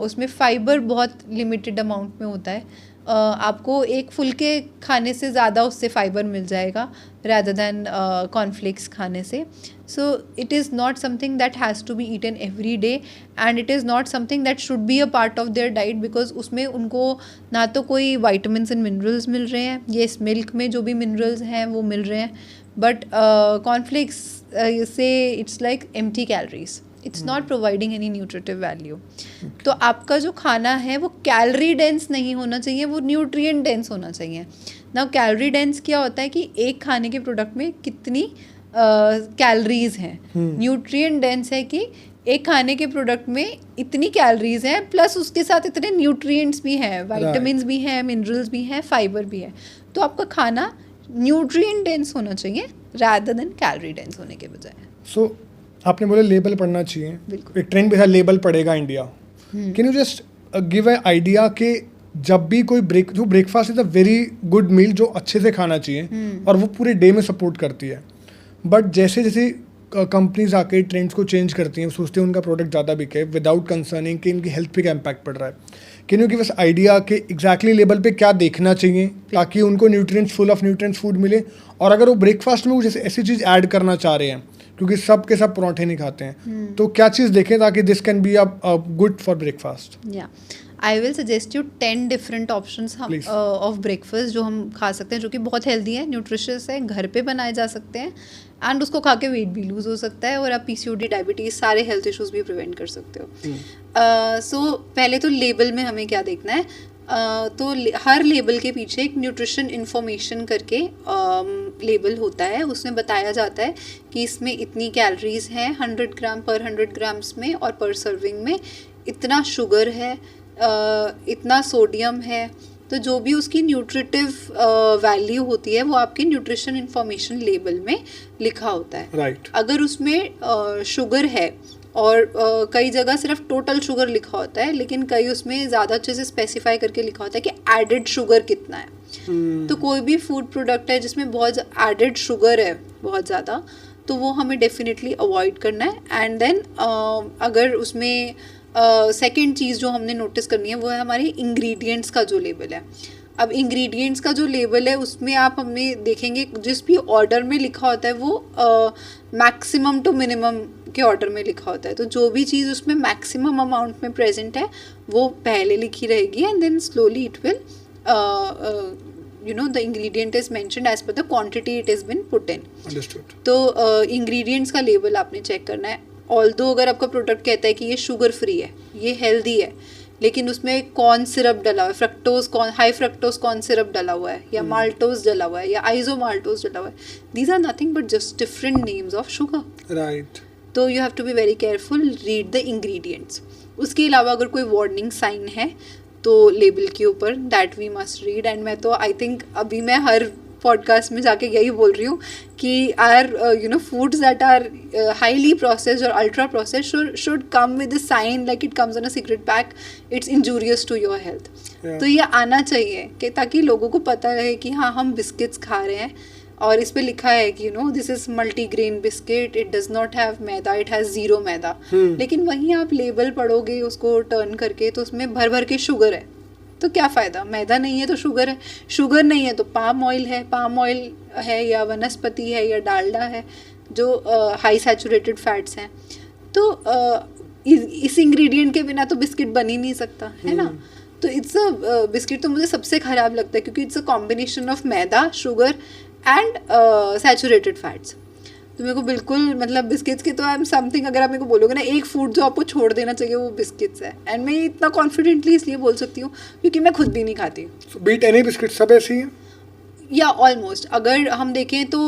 उसमें फाइबर बहुत लिमिटेड अमाउंट में होता है. आपको एक फुलके खाने से ज़्यादा उससे फाइबर मिल जाएगा rather than कॉर्नफ्लेक्स खाने से. So it is not something that has to be eaten every day and it is not something that should be a part of their diet, because उसमें उनको ना तो कोई वाइटामिन्स एंड मिनरल्स मिल रहे हैं, ये इस मिल्क में जो भी मिनरल्स हैं वो मिल रहे हैं, बट कॉर्नफ्लेक्स से it's like empty calories. It's not providing any nutritive value. तो आपका जो खाना है वो कैलोरी डेंस नहीं होना चाहिए, वो न्यूट्रिएंट डेंस होना चाहिए. ना कैलोरी डेंस क्या होता है कि एक खाने के प्रोडक्ट में कितनी कैलोरीज हैं. न्यूट्रिएंट डेंस है कि एक खाने के प्रोडक्ट में इतनी कैलोरीज हैं प्लस उसके साथ इतने न्यूट्रिएंट्स भी हैं, वाइटामिन्स भी हैं, मिनरल्स भी हैं, फाइबर भी है. तो आपका खाना न्यूट्रिएंट डेंस होना चाहिए rather than कैलोरी डेंस होने के बजाय. सो आपने बोला लेबल पढ़ना चाहिए. बिल्कुल. एक ट्रेंड भी था लेबल पढ़ेगा India. Can you just give a idea कि जब भी कोई breakfast is a very good meal जो अच्छे से खाना चाहिए और वो पूरे डे में सपोर्ट करती है, बट जैसे जैसे कंपनीज आके ट्रेंड्स को चेंज करती हैं, सोचते हैं उनका प्रोडक्ट ज़्यादा बिके विदाउट कंसर्निंग कि इनकी हेल्थ पे क्या इम्पैक्ट पड़ रहा है. Can you give us idea कि एग्जैक्टली लेबल पे क्या देखना चाहिए ताकि उनको nutrients full of nutrients food मिले, और अगर वो ब्रेकफास्ट में कुछ ऐसी चीज़ ऐड करना चाह रहे हैं क्योंकि सब के सब पराठे नहीं खाते हैं, तो क्या चीज़ देखें ताकि this can be good for breakfast. I will suggest you 10 different options of breakfast जो हम खा सकते हैं, जो कि बहुत हेल्दी है, न्यूट्रिशियस है, घर पे बनाए जा सकते हैं एंड उसको खा के वेट भी लूज हो सकता है और आप PCOD, डायबिटीज़, सारे हेल्थ इश्यूज भी प्रिवेंट कर सकते हो. सो पहले तो लेबल में हमें क्या देखना है. तो हर लेबल के पीछे एक न्यूट्रिशन इन्फॉर्मेशन करके लेबल होता है. उसमें बताया जाता है कि इसमें इतनी कैलोरीज हैं 100 ग्राम पर 100 ग्राम्स में, और पर सर्विंग में इतना शुगर है, इतना सोडियम है. तो जो भी उसकी न्यूट्रिटिव वैल्यू होती है वो आपके न्यूट्रिशन इन्फॉर्मेशन लेबल में लिखा होता है. राइट. अगर उसमें शुगर है और कई जगह सिर्फ टोटल शुगर लिखा होता है, लेकिन कई उसमें ज़्यादा अच्छे से स्पेसिफाई करके लिखा होता है कि एडेड शुगर कितना है. तो कोई भी फूड प्रोडक्ट है जिसमें बहुत एडेड शुगर है बहुत ज़्यादा, तो वो हमें डेफिनेटली अवॉइड करना है. एंड देन अगर उसमें सेकेंड चीज़ जो हमने नोटिस करनी है वो है हमारे इंग्रेडिएंट्स का जो लेबल है. अब इंग्रेडिएंट्स का जो लेबल है उसमें आप हमें देखेंगे जिस भी ऑर्डर में लिखा होता है वो मैक्सिमम टू मिनिमम के ऑर्डर में लिखा होता है. तो जो भी चीज़ उसमें मैक्सिमम अमाउंट में प्रेजेंट है वो पहले लिखी रहेगी and then slowly it will the ingredient is mentioned as per the quantity it is been put in. तो इंग्रेडिएंट्स का लेबल आपने चेक करना है. ऑल्दो अगर आपका प्रोडक्ट कहता है कि ये शुगर फ्री है, ये हेल्दी है, लेकिन उसमें कॉर्न सिरप डला हुआ है, हाई फ्रक्टोज कॉर्न सिरप डला हुआ है, या माल्टोज डला हुआ है, या आइजो माल्टोज डला हुआ है, these are nothing but just different names of sugar. Right. तो you have to be very careful, read the ingredients. उसके अलावा अगर कोई वार्निंग साइन है तो लेबल के ऊपर that we must read. And मैं तो आई थिंक अभी मैं हर पॉडकास्ट में जाके यही बोल रही हूँ कि are foods that are highly processed और ultra processed should come with the sign like it comes on a secret pack, it's injurious to your health. तो ये आना चाहिए कि ताकि लोगों को पता रहे कि हाँ हम बिस्किट्स खा रहे हैं और इस पे लिखा है कि this is multigrain biscuit, it does not have maida, it has 0 मैदा. लेकिन वहीं आप लेबल पढ़ोगे उसको टर्न करके तो उसमें भर भर के शुगर है. तो क्या फ़ायदा? मैदा नहीं है तो शुगर है, शुगर नहीं है तो पाम ऑयल है या वनस्पति है या डालडा है जो हाई सैचुरेटेड फैट्स हैं. तो इस इंग्रेडिएंट के बिना तो बिस्किट बन ही नहीं सकता है ना. तो इट्स अ बिस्किट तो मुझे सबसे ख़राब लगता है क्योंकि it's a combination of maida, sugar and saturated fats. तो मेरे को बिल्कुल मतलब बिस्किट्स की तो आई एम समथिंग, अगर आप मेरे को बोलोगे ना एक फूड जो आपको छोड़ देना चाहिए वो बिस्किट्स है. एंड मैं इतना कॉन्फिडेंटली इसलिए बोल सकती हूँ क्योंकि मैं खुद भी नहीं खाती. बीट एनी बिस्किट, सब ऐसे ही हैं. या ऑलमोस्ट अगर हम देखें तो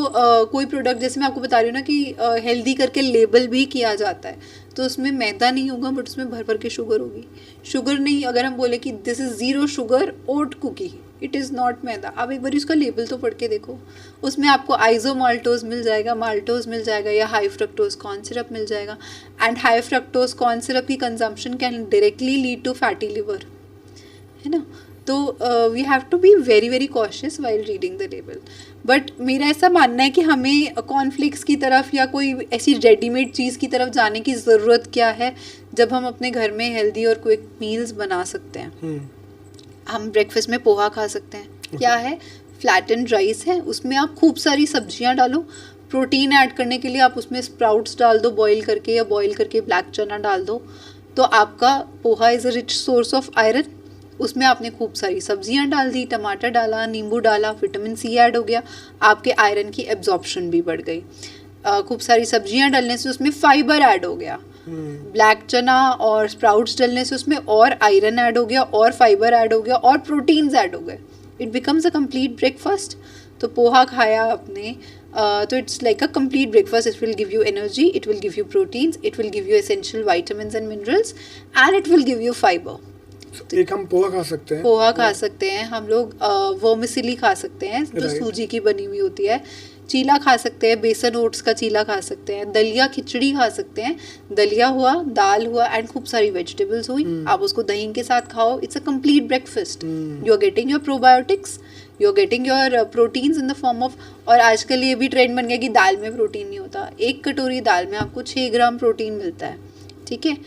कोई प्रोडक्ट जैसे मैं आपको बता रही हूँ ना कि हेल्दी करके लेबल भी किया जाता है, तो उसमें मैदा नहीं होगा बट उसमें भर भर के शुगर होगी। शुगर नहीं, अगर हम बोले कि this is 0 sugar oat cookie, it is not maida. आप एक बार उसका लेबल तो पढ़ के देखो, उसमें आपको आइसोमाल्टोज मिल जाएगा, माल्टोज मिल जाएगा, या हाई फ्रक्टोज कॉर्न सिरप मिल जाएगा। And high fructose corn syrup की consumption can directly lead to fatty liver, है ना। तो we have to be very very cautious while reading the label. But मेरा ऐसा मानना है कि हमें कॉर्नफ्लेक्स की तरफ या कोई ऐसी रेडीमेड चीज़ की तरफ जाने की ज़रूरत क्या है, जब हम अपने घर में हेल्दी और क्विक मील्स बना सकते हैं। हम ब्रेकफास्ट में पोहा खा सकते हैं। क्या है, फ्लैटेंड राइस है, उसमें आप खूब सारी सब्जियां डालो। प्रोटीन ऐड करने के लिए आप उसमें स्प्राउट्स डाल दो बॉईल करके, या बॉईल करके ब्लैक चना डाल दो, तो आपका poha is a rich source of iron. उसमें आपने खूब सारी सब्जियां डाल दी, टमाटर डाला, नींबू डाला, विटामिन सी ऐड हो गया, आपके आयरन की एब्जॉर्प्शन भी बढ़ गई। खूब सारी सब्जियां डालने से उसमें फाइबर ऐड हो गया। ब्लैक चना और स्प्राउट्स डालने से उसमें और आयरन ऐड हो गया, और फाइबर ऐड हो गया, और प्रोटीन्स ऐड हो गए। It becomes a complete breakfast. तो पोहा खाया आपने, तो it's like a complete breakfast. It will give you energy, it will give you proteins, it will give you essential vitamins and minerals, and it will give you fibre. एक हम पोहा खा सकते हैं, पोहा खा सकते हैं हम लोग, वर्मिसेली खा सकते हैं जो सूजी की बनी हुई होती है, चीला खा सकते हैं, बेसन ओट्स का चीला खा सकते हैं, दलिया खिचड़ी खा सकते हैं। दलिया हुआ, दाल हुआ, एंड खूब सारी वेजिटेबल्स हुई, आप उसको दही के साथ खाओ। It's a complete breakfast. You are getting your probiotics, you are getting your proteins in the form of. और आजकल ये भी ट्रेंड बन गया कि दाल में प्रोटीन नहीं होता। एक कटोरी दाल में आपको 6 ग्राम प्रोटीन मिलता है, ठीक है।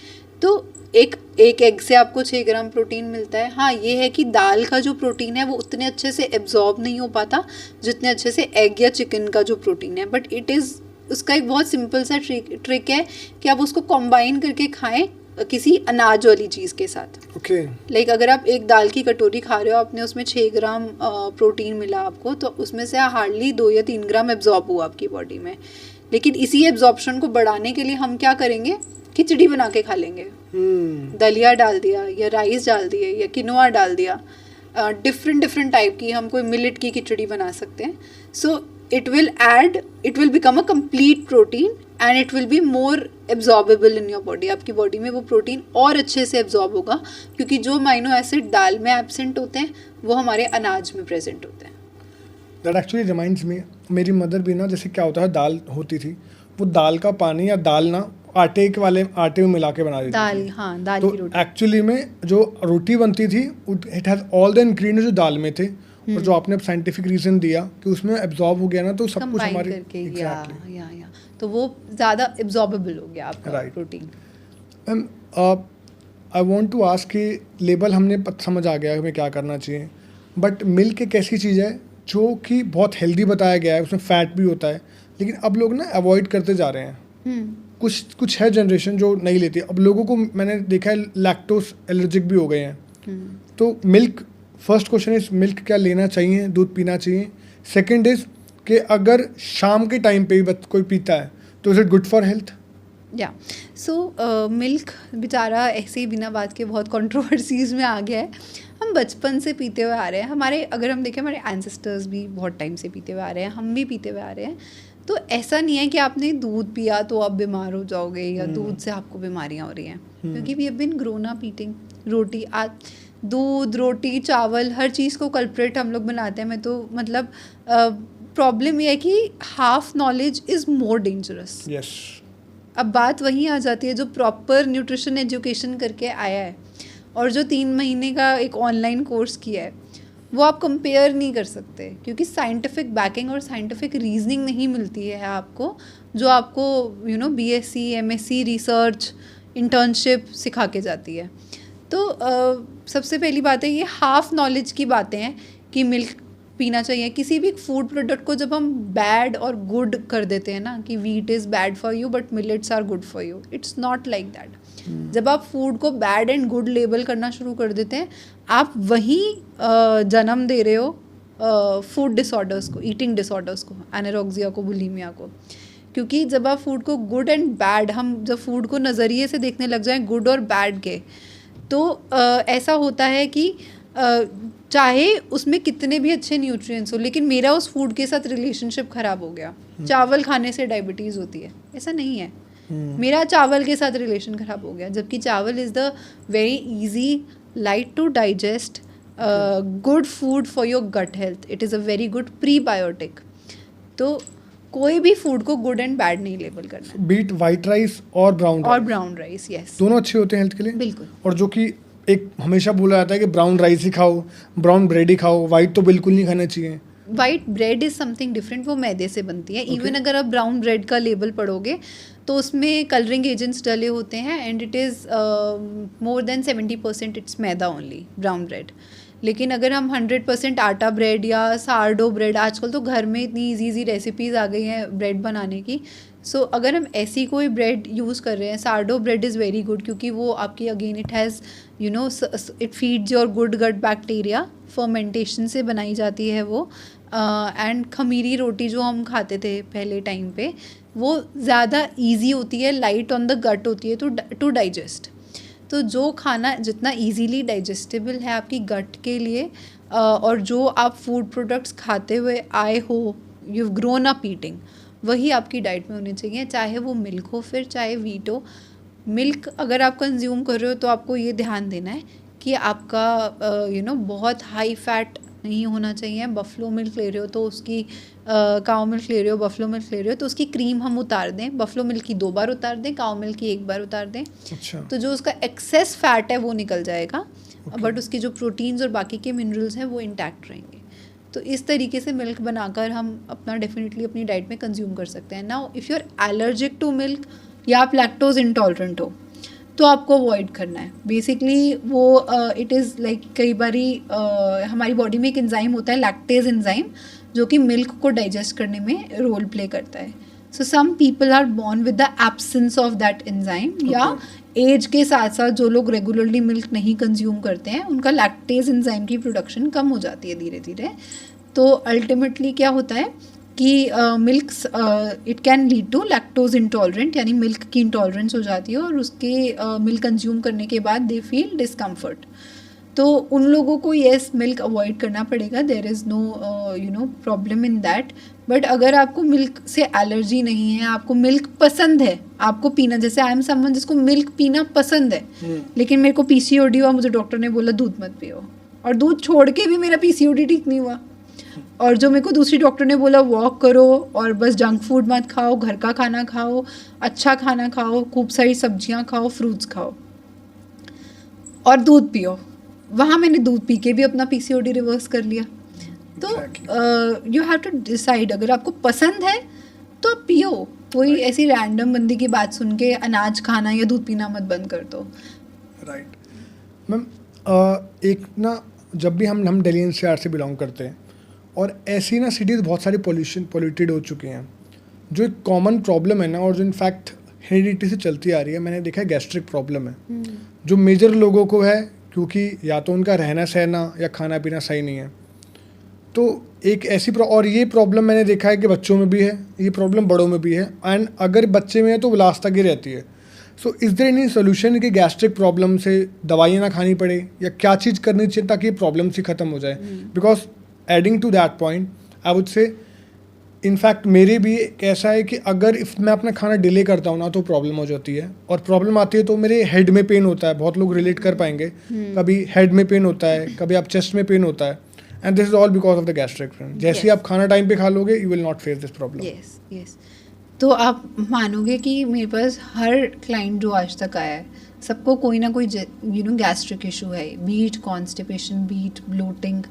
तो एक एग से आपको 6 ग्राम प्रोटीन मिलता है। हाँ, ये है कि दाल का जो प्रोटीन है वो उतने अच्छे से एब्जॉर्ब नहीं हो पाता जितने अच्छे से एग या चिकन का जो प्रोटीन है, बट इट इज़, उसका एक बहुत सिंपल सा ट्रिक है कि आप उसको कॉम्बाइन करके खाएं किसी अनाज वाली चीज़ के साथ। ओके। लाइक अगर आप एक दाल की कटोरी खा रहे हो, आपने उसमें 6 ग्राम प्रोटीन मिला आपको, तो उसमें से हार्डली 2 या 3 ग्राम एब्जॉर्ब हुआ आपकी बॉडी में। लेकिन इसी एब्जॉर्प्शन को बढ़ाने के लिए हम क्या करेंगे, खिचड़ी बना के खा लेंगे। दलिया डाल दिया, या राइस डाल दिए, या किनोआ डाल दिया। डिफरेंट टाइप की हम कोई मिलेट की खिचड़ी बना सकते हैं। So it will become a complete protein, and it will be more absorbable in your body. आपकी बॉडी में वो प्रोटीन और अच्छे से एब्जॉर्ब होगा, क्योंकि जो अमाइनो एसिड दाल में एब्सेंट होते हैं वो हमारे अनाज में प्रेजेंट होते हैं। दैट एक्चुअली रिमाइंड्स मी, मेरी मदर भी ना, जैसे क्या होता है, दाल होती थी, वो दाल का पानी या दाल ना आटे में मिला के बना देती दाल, थी। हाँ, दाल तो की रोटी। एक्चुअली में जो रोटी बनती थी, it has all the ingredients जो दाल में थे, और जो आपने साइंटिफिक रीजन दिया कि उसमें एब्जॉर्ब हो गया ना, तो सब कुछ कंबाइन हमारे करके, एग्जैक्टली या तो वो ज़्यादा एब्जॉर्बेबल हो गया आपका Right. Protein. Ma'am, I want to ask कि लेबल हमने समझ आ गया हमें क्या करना चाहिए, बट मिल्क एक ऐसी चीज़ है जो कि बहुत हेल्दी बताया गया है, उसमें फैट भी होता है, लेकिन अब लोग ना अवॉइड करते जा रहे हैं। कुछ है जनरेशन जो नहीं लेती। अब लोगों को मैंने देखा है लैक्टोज एलर्जिक भी हो गए हैं। तो milk, first question is milk क्या लेना चाहिए, दूध पीना चाहिए? सेकंड इज कि अगर शाम के टाइम पे भी कोई पीता है तो is it good for health? या सो मिल्क बेचारा ऐसे ही बिना बात के बहुत कंट्रोवर्सीज़ में आ गया है। हम बचपन से पीते हुए आ रहे हैं, हमारे अगर हम देखें हमारे एंसेस्टर्स भी बहुत टाइम से पीते हुए आ रहे हैं, हम भी pीते हुए आ रहे हैं। तो ऐसा नहीं है कि आपने दूध पिया तो आप बीमार हो जाओगे, या दूध से आपको बीमारियां हो रही हैं, क्योंकि we have been grown up eating roti. आज दूध, रोटी, चावल, हर चीज़ को कल्प्रेट हम लोग बनाते हैं। मैं तो मतलब प्रॉब्लम ये है कि half knowledge is more dangerous. Yes. अब बात वहीं आ जाती है, जो प्रॉपर न्यूट्रिशन एजुकेशन करके आया है और जो 3 महीने का एक ऑनलाइन कोर्स किया है, वो आप कंपेयर नहीं कर सकते, क्योंकि साइंटिफिक बैकिंग और साइंटिफिक रीजनिंग नहीं मिलती है आपको, जो आपको BSc, MSc, रिसर्च, इंटर्नशिप सिखा के जाती है। तो सबसे पहली बात है, ये हाफ नॉलेज की बातें हैं कि मिल्क पीना चाहिए। किसी भी फूड प्रोडक्ट को जब हम बैड और गुड कर देते हैं ना, कि wheat is bad for you but millets are good for you, it's not like that. जब आप फूड को बैड एंड गुड लेबल करना शुरू कर देते हैं, आप वहीं जन्म दे रहे हो फूड डिसऑर्डर्स को, ईटिंग डिसऑर्डर्स को, एनोरेक्सिया को, बुलिमिया को। क्योंकि जब आप फूड को गुड एंड बैड, हम जब फूड को नज़रिए से देखने लग जाएं गुड और बैड के, तो ऐसा होता है कि चाहे उसमें कितने भी अच्छे न्यूट्रिएंट्स हो, लेकिन मेरा उस फूड के साथ रिलेशनशिप ख़राब हो गया, चावल खाने से डायबिटीज़ होती है, ऐसा नहीं है। मेरा चावल के साथ रिलेशन ख़राब हो गया, जबकि चावल is the very easy, light to digest, good food for your gut health. It is a very good prebiotic. तो कोई भी फूड को गुड एंड बैड नहीं लेबल करना। बीट वाइट राइस और ब्राउन राइस, यस, दोनों अच्छे होते हैं हेल्थ के लिए, बिल्कुल। और जो कि एक हमेशा बोला जाता है कि ब्राउन राइस ही खाओ, ब्राउन ब्रेड ही खाओ, वाइट तो बिल्कुल नहीं खाना चाहिए। White bread is something different, वो मैदे से बनती है। इवन अगर आप ब्राउन ब्रेड का लेबल पढ़ोगे तो उसमें कलरिंग एजेंट्स डले होते हैं, and it is more than 70% it's maida only, brown bread. लेकिन अगर हम 100% आटा ब्रेड या सारडो ब्रेड, आजकल तो घर में इतनी इजी रेसिपीज़ आ गई हैं ब्रेड बनाने की, सो अगर हम ऐसी कोई ब्रेड यूज़ कर रहे हैं, sourdough bread is very good, क्योंकि वो आपकी again it has it feeds your good gut bacteria, fermentation से बनाई जाती है वो। एंड खमीरी रोटी जो हम खाते थे पहले टाइम पे, वो ज़्यादा इजी होती है, लाइट ऑन द गट होती है टू डाइजेस्ट। तो जो खाना जितना इजीली डाइजेस्टेबल है आपकी गट के लिए, और जो आप फूड प्रोडक्ट्स खाते हुए आए हो, यू ग्रोन अप ईटिंग, वही आपकी डाइट में होने चाहिए, चाहे वो मिल्क हो, फिर चाहे वीट हो। मिल्क अगर आप कंज्यूम कर रहे हो तो आपको ये ध्यान देना है कि आपका बहुत हाई फैट नहीं होना चाहिए। बफलो मिल्क ले रहे हो तो उसकी काऊ मिल्क ले रहे हो, बफलो मिल्क ले रहे हो तो उसकी क्रीम हम उतार दें, बफलो मिल्क की 2 बार उतार दें, काऊ मिल्क की 1 बार उतार दें। अच्छा। तो जो उसका एक्सेस फैट है वो निकल जाएगा, बट उसकी जो प्रोटीन्स और बाकी के मिनरल्स हैं वो इंटैक्ट रहेंगे। तो इस तरीके से मिल्क बनाकर हम अपना डेफिनेटली अपनी डाइट में कंज्यूम कर सकते हैं। Now if you are allergic to milk या आप लैक्टोज इंटॉलरेंट हो तो आपको अवॉइड करना है। बेसिकली वो इट इज़ लाइक कई बारी हमारी बॉडी में एक एंजाइम होता है, लैक्टेज एंजाइम, जो कि मिल्क को डाइजेस्ट करने में रोल प्ले करता है। So some people are born with the absence of that enzyme, या एज के साथ साथ जो लोग रेगुलरली मिल्क नहीं कंज्यूम करते हैं उनका लैक्टेज एंजाइम की प्रोडक्शन कम हो जाती है धीरे धीरे। तो अल्टीमेटली क्या होता है कि milk it can lead to lactose intolerant, यानी मिल्क की इंटॉलरेंस हो जाती है और उसके मिल्क कंज्यूम करने के बाद दे फील डिस्कम्फर्ट। तो उन लोगों को येस मिल्क अवॉइड करना पड़ेगा, there is no problem in that. But अगर आपको मिल्क से एलर्जी नहीं है, आपको मिल्क पसंद है, आपको पीना, जैसे आई एम समवन जिसको मिल्क पीना पसंद है, लेकिन मेरे को पीसीओडी हुआ, मुझे डॉक्टर ने बोला दूध मत पियो, और दूध छोड़ के भी मेरा पीसीओडी ठीक नहीं हुआ। और जो मेरे को दूसरी डॉक्टर ने बोला वॉक करो और बस जंक फूड मत खाओ, घर का खाना खाओ, अच्छा खाना खाओ, खूब सारी सब्जियां खाओ, फ्रूट्स खाओ और दूध पियो, वहाँ मैंने दूध पी के भी अपना पीसीओडी रिवर्स कर लिया। तो यू हैव टू डिसाइड, अगर आपको पसंद है तो आप पियो, कोई ऐसी रैंडम बंदी की बात सुन के अनाज खाना या दूध पीना मत बंद कर दो। राइट मैम, एक ना जब भी हम दिल्ली एनसीआर से बिलोंग करते हैं, और ऐसी ना सिटीज़ बहुत सारी पोल्यूटेड हो चुकी हैं, जो एक कॉमन प्रॉब्लम है ना, और जो इनफैक्ट हेरिडिटी से चलती आ रही है, मैंने देखा है गैस्ट्रिक प्रॉब्लम है जो मेजर लोगों को है, क्योंकि या तो उनका रहना सहना या खाना पीना सही नहीं है। तो एक ऐसी और ये प्रॉब्लम मैंने देखा है कि बच्चों में भी है, ये प्रॉब्लम बड़ों में भी है, एंड अगर बच्चे में है तो वो लास्ट तक ही रहती है। So is there any solution कि गैस्ट्रिक प्रॉब्लम से दवाइयाँ ना खानी पड़े, या क्या चीज़ करनी चाहिए ताकि ये प्रॉब्लम से ख़त्म हो जाए? Because adding to that point I would say in fact मेरे भी ऐसा है कि अगर इफ मैं अपना खाना डिले करता हूँ ना तो प्रॉब्लम हो जाती है, और प्रॉब्लम आती है तो मेरे हेड में पेन होता है, बहुत लोग रिलेट कर पाएंगे, कभी हेड में पेन होता है, कभी आप चेस्ट में पेन होता है, and this is all because of the gastric. जैसे ही आप खाना टाइम पे खा लोगे you will not face this problem. Yes yes. तो आप मानोगे कि मेरे पास हर क्लाइंट जो आज तक आया है, सबको कोई ना कोई गैस्ट्रिक इशू है, बीट कॉन्स्टिपेशन, बीट ब्लोटिंग,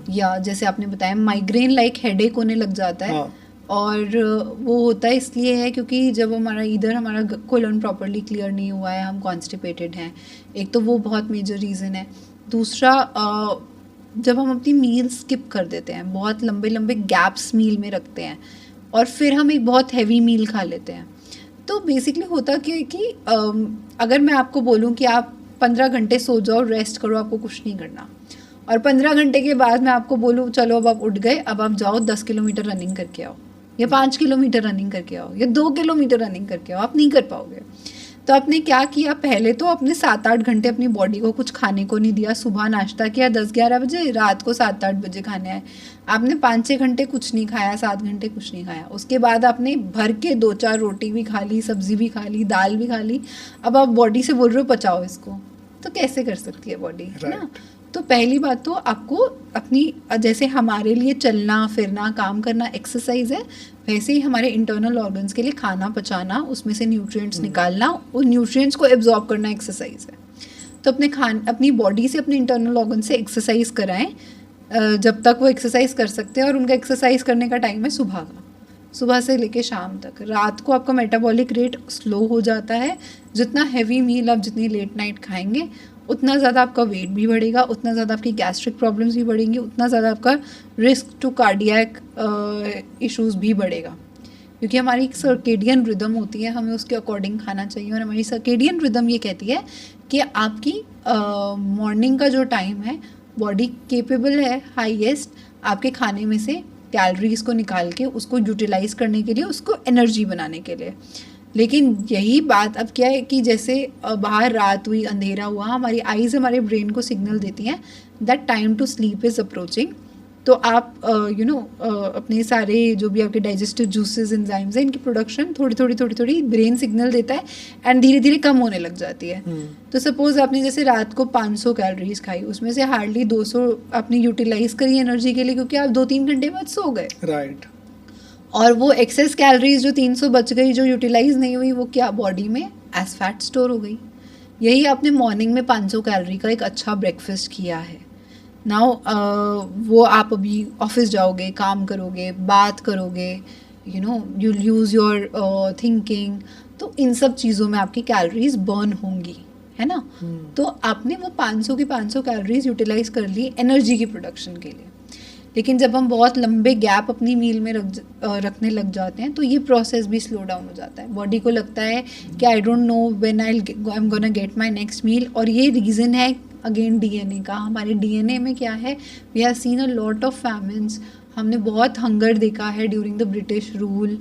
या जैसे आपने बताया माइग्रेन लाइक हेडेक होने लग जाता है। और वो होता है इसलिए है क्योंकि जब हमारा कोलन प्रॉपरली क्लियर नहीं हुआ है, हम कॉन्स्टिपेटेड हैं, एक तो वो बहुत मेजर रीज़न है। दूसरा, जब हम अपनी मील स्किप कर देते हैं, बहुत लंबे लंबे गैप्स मील में रखते हैं, और फिर हम एक बहुत हैवी मील खा लेते हैं, तो बेसिकली होता क्या है कि अगर मैं आपको बोलूं कि आप 15 घंटे सो जाओ, रेस्ट करो, आपको कुछ नहीं करना, और 15 घंटे के बाद मैं आपको बोलूं चलो अब आप उठ गए, अब आप जाओ 10 किलोमीटर रनिंग करके आओ, या 5 किलोमीटर रनिंग करके आओ, या 2 किलोमीटर रनिंग करके आओ, आप नहीं कर पाओगे। तो आपने क्या किया, पहले तो आपने 7-8 घंटे अपनी बॉडी को कुछ खाने को नहीं दिया। सुबह नाश्ता किया 10-11 बजे, रात को 7-8 बजे खाने आए। आपने 5-6 घंटे कुछ नहीं खाया, 7 घंटे कुछ नहीं खाया। उसके बाद आपने भर के 2-4 रोटी भी खा ली, सब्जी भी खा ली, दाल भी खा ली। अब आप बॉडी से बोल रहे हो पचाओ इसको, तो कैसे कर सकती है बॉडी, है ना। तो पहली बात तो आपको अपनी, जैसे हमारे लिए चलना फिरना काम करना एक्सरसाइज है, वैसे ही हमारे इंटरनल ऑर्गन्स के लिए खाना पचाना, उसमें से न्यूट्रिएंट्स निकालना, उन न्यूट्रिएंट्स को एब्जॉर्ब करना एक्सरसाइज है। तो अपनी बॉडी से, अपने इंटरनल ऑर्गन से एक्सरसाइज कराएं जब तक वो एक्सरसाइज कर सकते हैं। और उनका एक्सरसाइज करने का टाइम है सुबह का, सुबह से लेके शाम तक। रात को आपका मेटाबॉलिक रेट स्लो हो जाता है। जितना हैवी मील आप जितनी लेट नाइट खाएंगे, उतना ज़्यादा आपका वेट भी बढ़ेगा, उतना ज़्यादा आपकी गैस्ट्रिक प्रॉब्लम्स भी बढ़ेंगी, उतना ज़्यादा आपका रिस्क टू कार्डियक इश्यूज़ भी बढ़ेगा। क्योंकि हमारी एक सर्केडियन रिदम होती है, हमें उसके अकॉर्डिंग खाना चाहिए। और हमारी सर्केडियन रिदम ये कहती है कि आपकी मॉर्निंग का जो टाइम है, बॉडी केपेबल है हाईएस्ट आपके खाने में से कैलोरीज को निकाल के उसको यूटिलाइज करने के लिए, उसको एनर्जी बनाने के लिए। लेकिन यही बात अब क्या है कि जैसे बाहर रात हुई, अंधेरा हुआ, हमारी आईज हमारे ब्रेन को सिग्नल देती हैं that time to sleep is approaching. तो आप अपने सारे जो भी आपके डाइजेस्टिव जूसेस एंजाइम्स हैं, इनकी प्रोडक्शन थोड़ी ब्रेन सिग्नल देता है एंड धीरे धीरे कम होने लग जाती है। तो सपोज आपने जैसे रात को 500 कैलोरीज खाई, उसमें से हार्डली 200 आपने यूटिलाइज करी एनर्जी के लिए, क्योंकि आप 2-3 घंटे बाद सो गए। राइट। और वो एक्सेस कैलोरीज जो 300 बच गई, जो यूटिलाइज नहीं हुई, वो क्या बॉडी में एज फैट स्टोर हो गई। यही आपने मॉर्निंग में 500 कैलोरी का एक अच्छा ब्रेकफास्ट किया है। नाउ वो आप अभी ऑफिस जाओगे, काम करोगे, बात करोगे, यू यूज़ योर थिंकिंग, तो इन सब चीज़ों में आपकी कैलोरीज बर्न होंगी, है ना। तो आपने वो 500 की 500 कैलोरीज यूटिलाइज कर ली एनर्जी की प्रोडक्शन के लिए। लेकिन जब हम बहुत लंबे गैप अपनी मील में रखने लग जाते हैं, तो ये प्रोसेस भी स्लो डाउन हो जाता है। बॉडी को लगता है कि I don't know when I am gonna get my next meal. और ये रीज़न है अगेन डीएनए का। हमारे डीएनए में क्या है, we have seen a lot of famines. हमने बहुत हंगर देखा है during the British rule,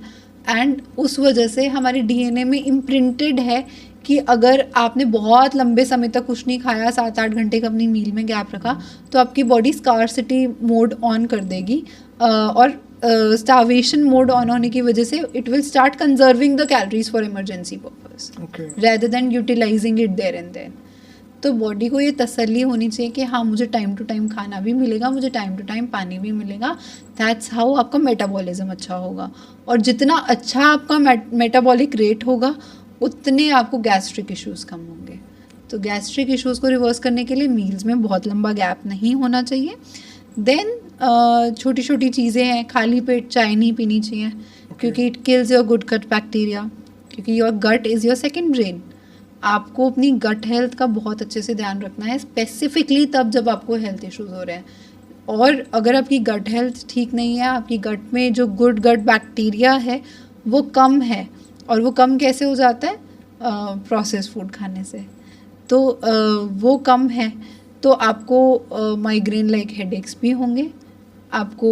and उस वजह से हमारे डीएनए में इम्प्रिंटेड है कि अगर आपने बहुत लंबे समय तक कुछ नहीं खाया, 7-8 घंटे का अपनी मील में गैप रखा, तो आपकी बॉडी स्कार्सिटी मोड ऑन कर देगी। और स्टार्वेशन मोड ऑन होने की वजह से it will start conserving the calories for emergency purpose rather than utilising it there and then. तो बॉडी को ये तसल्ली होनी चाहिए कि हाँ, मुझे टाइम टू टाइम खाना भी मिलेगा, मुझे टाइम टू टाइम पानी भी मिलेगा। दैट्स हाउ आपका मेटाबॉलिज्म अच्छा होगा। और जितना अच्छा आपका मेटाबॉलिक रेट होगा, उतने आपको गैस्ट्रिक इश्यूज़ कम होंगे। तो गैस्ट्रिक इश्यूज़ को रिवर्स करने के लिए मील्स में बहुत लंबा गैप नहीं होना चाहिए। देन छोटी छोटी चीज़ें हैं, खाली पेट चाय नहीं पीनी चाहिए, क्योंकि it kills your good gut bacteria, क्योंकि your gut is your second brain. आपको अपनी गट हेल्थ का बहुत अच्छे से ध्यान रखना है, स्पेसिफिकली तब जब आपको हेल्थ इश्यूज़ हो रहे हैं। और अगर आपकी गट हेल्थ ठीक नहीं है, आपकी गट में जो गुड गट बैक्टीरिया है वो कम है, और वो कम कैसे हो जाता है, प्रोसेस फूड खाने से। तो वो कम है तो आपको माइग्रेन लाइक हेडेक्स भी होंगे, आपको